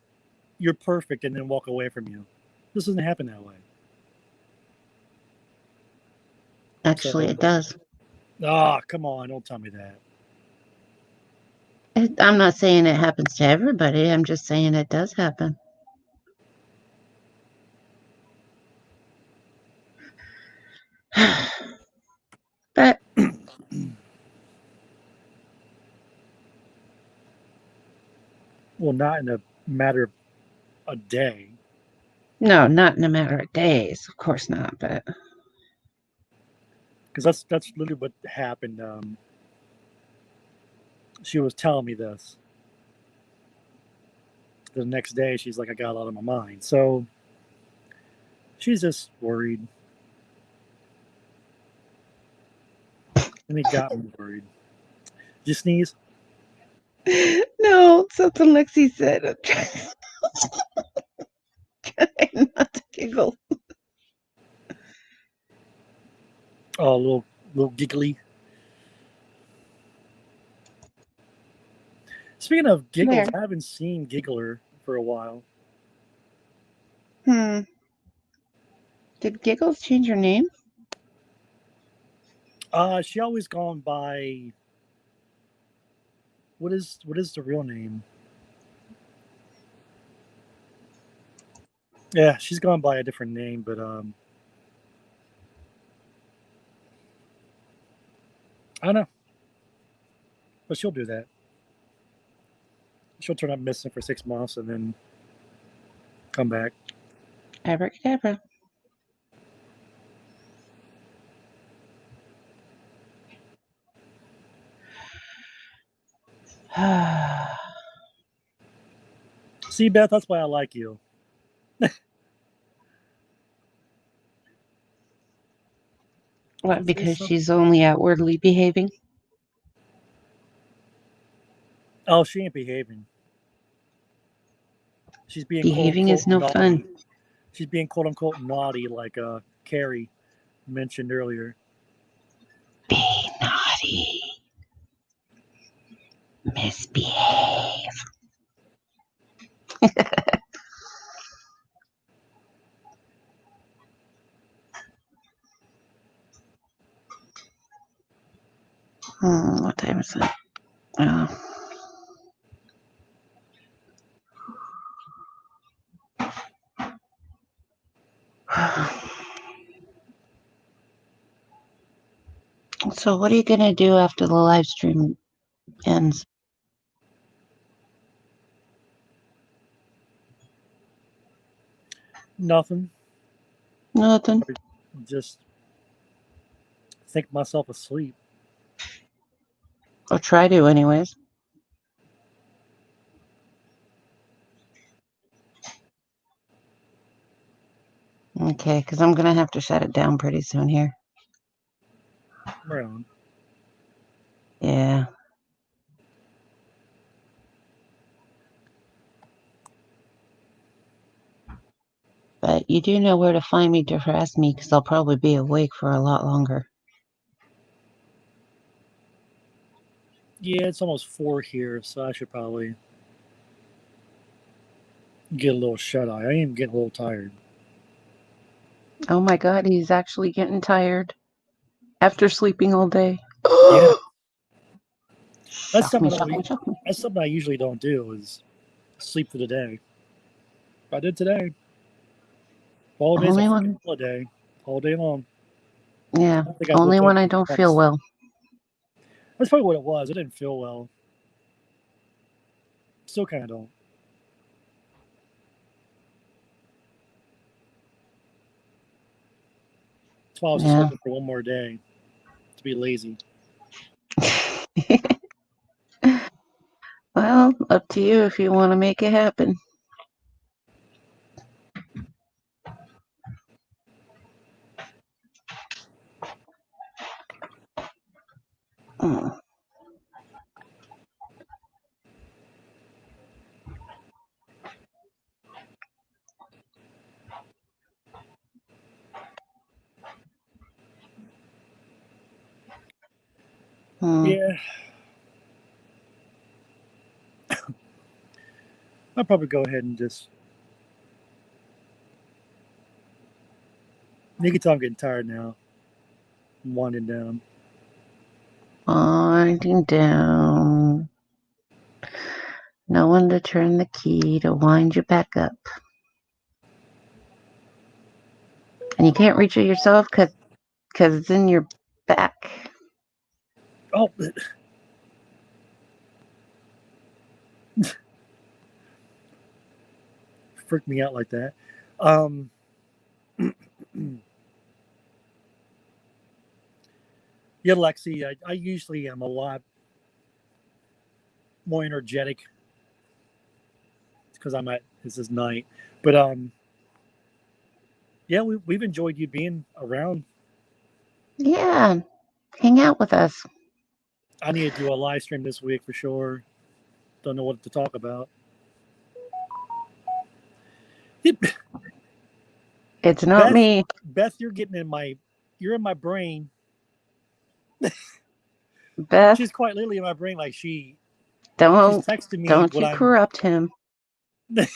[SPEAKER 2] you're perfect and then walk away from you. This doesn't happen that way.
[SPEAKER 1] Actually,
[SPEAKER 2] So,
[SPEAKER 1] it does.
[SPEAKER 2] come on, don't tell me that.
[SPEAKER 1] I'm not saying it happens to everybody. I'm just saying it does happen. But
[SPEAKER 2] Well, not in a matter of a day.
[SPEAKER 1] no, not in a matter of days. Of course not. But
[SPEAKER 2] Because that's literally what happened. She was telling me this. The next day, she's like, I got a lot on my mind. So she's just worried. And it got me worried. Did you sneeze?
[SPEAKER 1] no, something Lexi said. I'm trying not to giggle.
[SPEAKER 2] Oh, a little giggly. Speaking of giggles,
[SPEAKER 1] There.
[SPEAKER 2] I haven't seen Giggler for a while.
[SPEAKER 1] Hmm. Did Giggles change her name?
[SPEAKER 2] She always gone by what is the real name? Yeah, she's gone by a different name, but I don't know. But she'll do that. She'll turn up missing for 6 months and then come back.
[SPEAKER 1] Abracadabra.
[SPEAKER 2] See, Beth, that's why I like you.
[SPEAKER 1] What, because she's only outwardly behaving?
[SPEAKER 2] Oh, she ain't behaving. She's being
[SPEAKER 1] Behaving is no
[SPEAKER 2] naughty.
[SPEAKER 1] fun.
[SPEAKER 2] She's being quote unquote naughty, like Carrie mentioned earlier.
[SPEAKER 1] Be naughty. Misbehave. What time is it? Oh. So what are you going to do after the live stream ends?
[SPEAKER 2] Nothing.
[SPEAKER 1] Nothing.
[SPEAKER 2] Just think myself asleep.
[SPEAKER 1] Or try to anyways. Okay, because I'm going to have to shut it down pretty soon here.
[SPEAKER 2] Right on.
[SPEAKER 1] Yeah. But you do know where to find me to harass me because I'll probably be awake for a lot longer.
[SPEAKER 2] Yeah, it's almost 4 here, so I should probably get a little shut eye. I am getting a little tired.
[SPEAKER 1] Oh my God, he's actually getting tired after sleeping all day.
[SPEAKER 2] Yeah, that's
[SPEAKER 1] Shock me,
[SPEAKER 2] something
[SPEAKER 1] shock me, shock me.
[SPEAKER 2] that's something I usually don't do is sleep for the day. I did today. All day's a
[SPEAKER 1] Only
[SPEAKER 2] freaking
[SPEAKER 1] when,
[SPEAKER 2] holiday, all day long.
[SPEAKER 1] yeah,
[SPEAKER 2] I don't think I've
[SPEAKER 1] only
[SPEAKER 2] woke
[SPEAKER 1] when
[SPEAKER 2] up
[SPEAKER 1] I don't feel
[SPEAKER 2] once.
[SPEAKER 1] well.
[SPEAKER 2] That's probably what it was. I didn't feel well. Still kind of don't. That's why I was just
[SPEAKER 1] Yeah.
[SPEAKER 2] hoping for one more day to be lazy.
[SPEAKER 1] Well, up to you if you want to make it happen. Mm. Mm.
[SPEAKER 2] Yeah, I'll probably go ahead and just. You can tell I'm getting tired now. I'm winding down.
[SPEAKER 1] Winding down. No one to turn the key to wind you back up. And you can't reach it yourself because it's in your back.
[SPEAKER 2] Oh, freaked me out like that. Yeah, Lexi, I usually am a lot more energetic because this is night. But yeah, we've enjoyed you being around.
[SPEAKER 1] Yeah, hang out with us.
[SPEAKER 2] I need to do a live stream this week for sure. Don't know what to talk about.
[SPEAKER 1] It's not me.
[SPEAKER 2] Beth, you're in my brain.
[SPEAKER 1] Beth,
[SPEAKER 2] She's quite literally in my brain. Like she's
[SPEAKER 1] don't
[SPEAKER 2] texting me
[SPEAKER 1] don't
[SPEAKER 2] what
[SPEAKER 1] you
[SPEAKER 2] I'm.
[SPEAKER 1] corrupt him. That's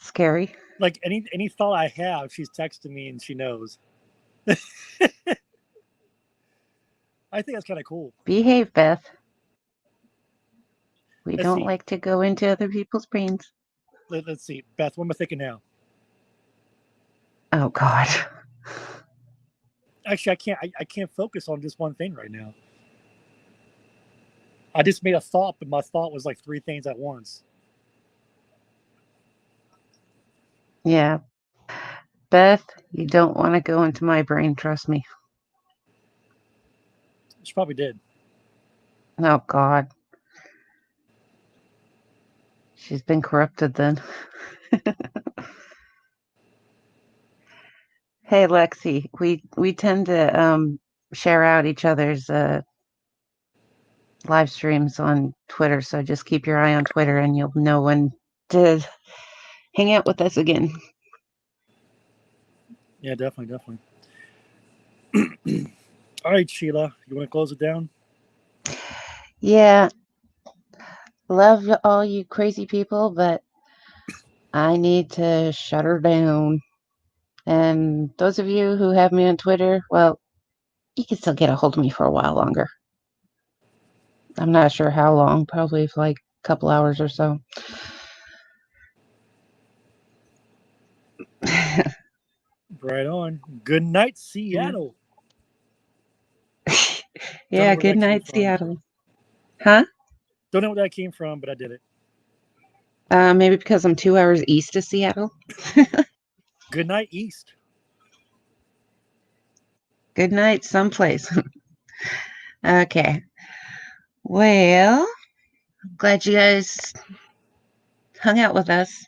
[SPEAKER 1] scary.
[SPEAKER 2] Like any thought I have, she's texting me and she knows. I think that's kind of cool.
[SPEAKER 1] Behave, Beth. We
[SPEAKER 2] Let's
[SPEAKER 1] don't
[SPEAKER 2] see.
[SPEAKER 1] like to go into other people's brains.
[SPEAKER 2] Let's see, Beth. What am I thinking now?
[SPEAKER 1] Oh God.
[SPEAKER 2] Actually, I can't focus on just one thing right now. I just made a thought, but my thought was like 3 things at once.
[SPEAKER 1] Yeah. Beth, you don't want to go into my brain, trust me.
[SPEAKER 2] She probably did.
[SPEAKER 1] Oh God. She's been corrupted then. Hey Lexi, we tend to share out each other's live streams on Twitter, so just keep your eye on Twitter and you'll know when to hang out with us again.
[SPEAKER 2] Yeah, definitely. All right, Sheila, you want to close it down?
[SPEAKER 1] Yeah. Love all you crazy people, but I need to shut her down. And those of you who have me on Twitter, well, you can still get a hold of me for a while longer. I'm not sure how long, probably for like a couple hours or so.
[SPEAKER 2] Right on. Good night, Seattle.
[SPEAKER 1] Yeah, good night, Seattle. Huh?
[SPEAKER 2] Don't know where that came from, but I did it.
[SPEAKER 1] Maybe because I'm 2 hours east of Seattle.
[SPEAKER 2] Good night, East.
[SPEAKER 1] Good night, someplace. Okay. Well, glad you guys hung out with us.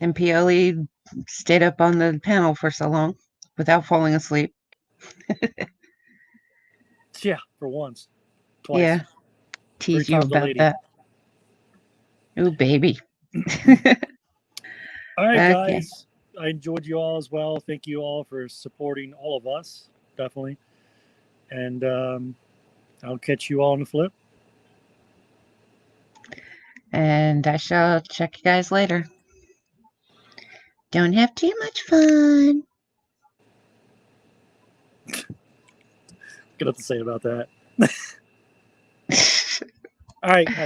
[SPEAKER 1] And Pioli stayed up on the panel for so long without falling asleep.
[SPEAKER 2] Yeah, for once. Twice.
[SPEAKER 1] Yeah.
[SPEAKER 2] 3
[SPEAKER 1] Tease you
[SPEAKER 2] times a
[SPEAKER 1] about
[SPEAKER 2] lady.
[SPEAKER 1] that. Ooh, baby.
[SPEAKER 2] All right,
[SPEAKER 1] Okay.
[SPEAKER 2] guys. I enjoyed you all as well. Thank you all for supporting all of us, definitely. And I'll catch you all on the flip.
[SPEAKER 1] And I shall check you guys later. Don't have too much fun.
[SPEAKER 2] Got nothing to say about that. All right.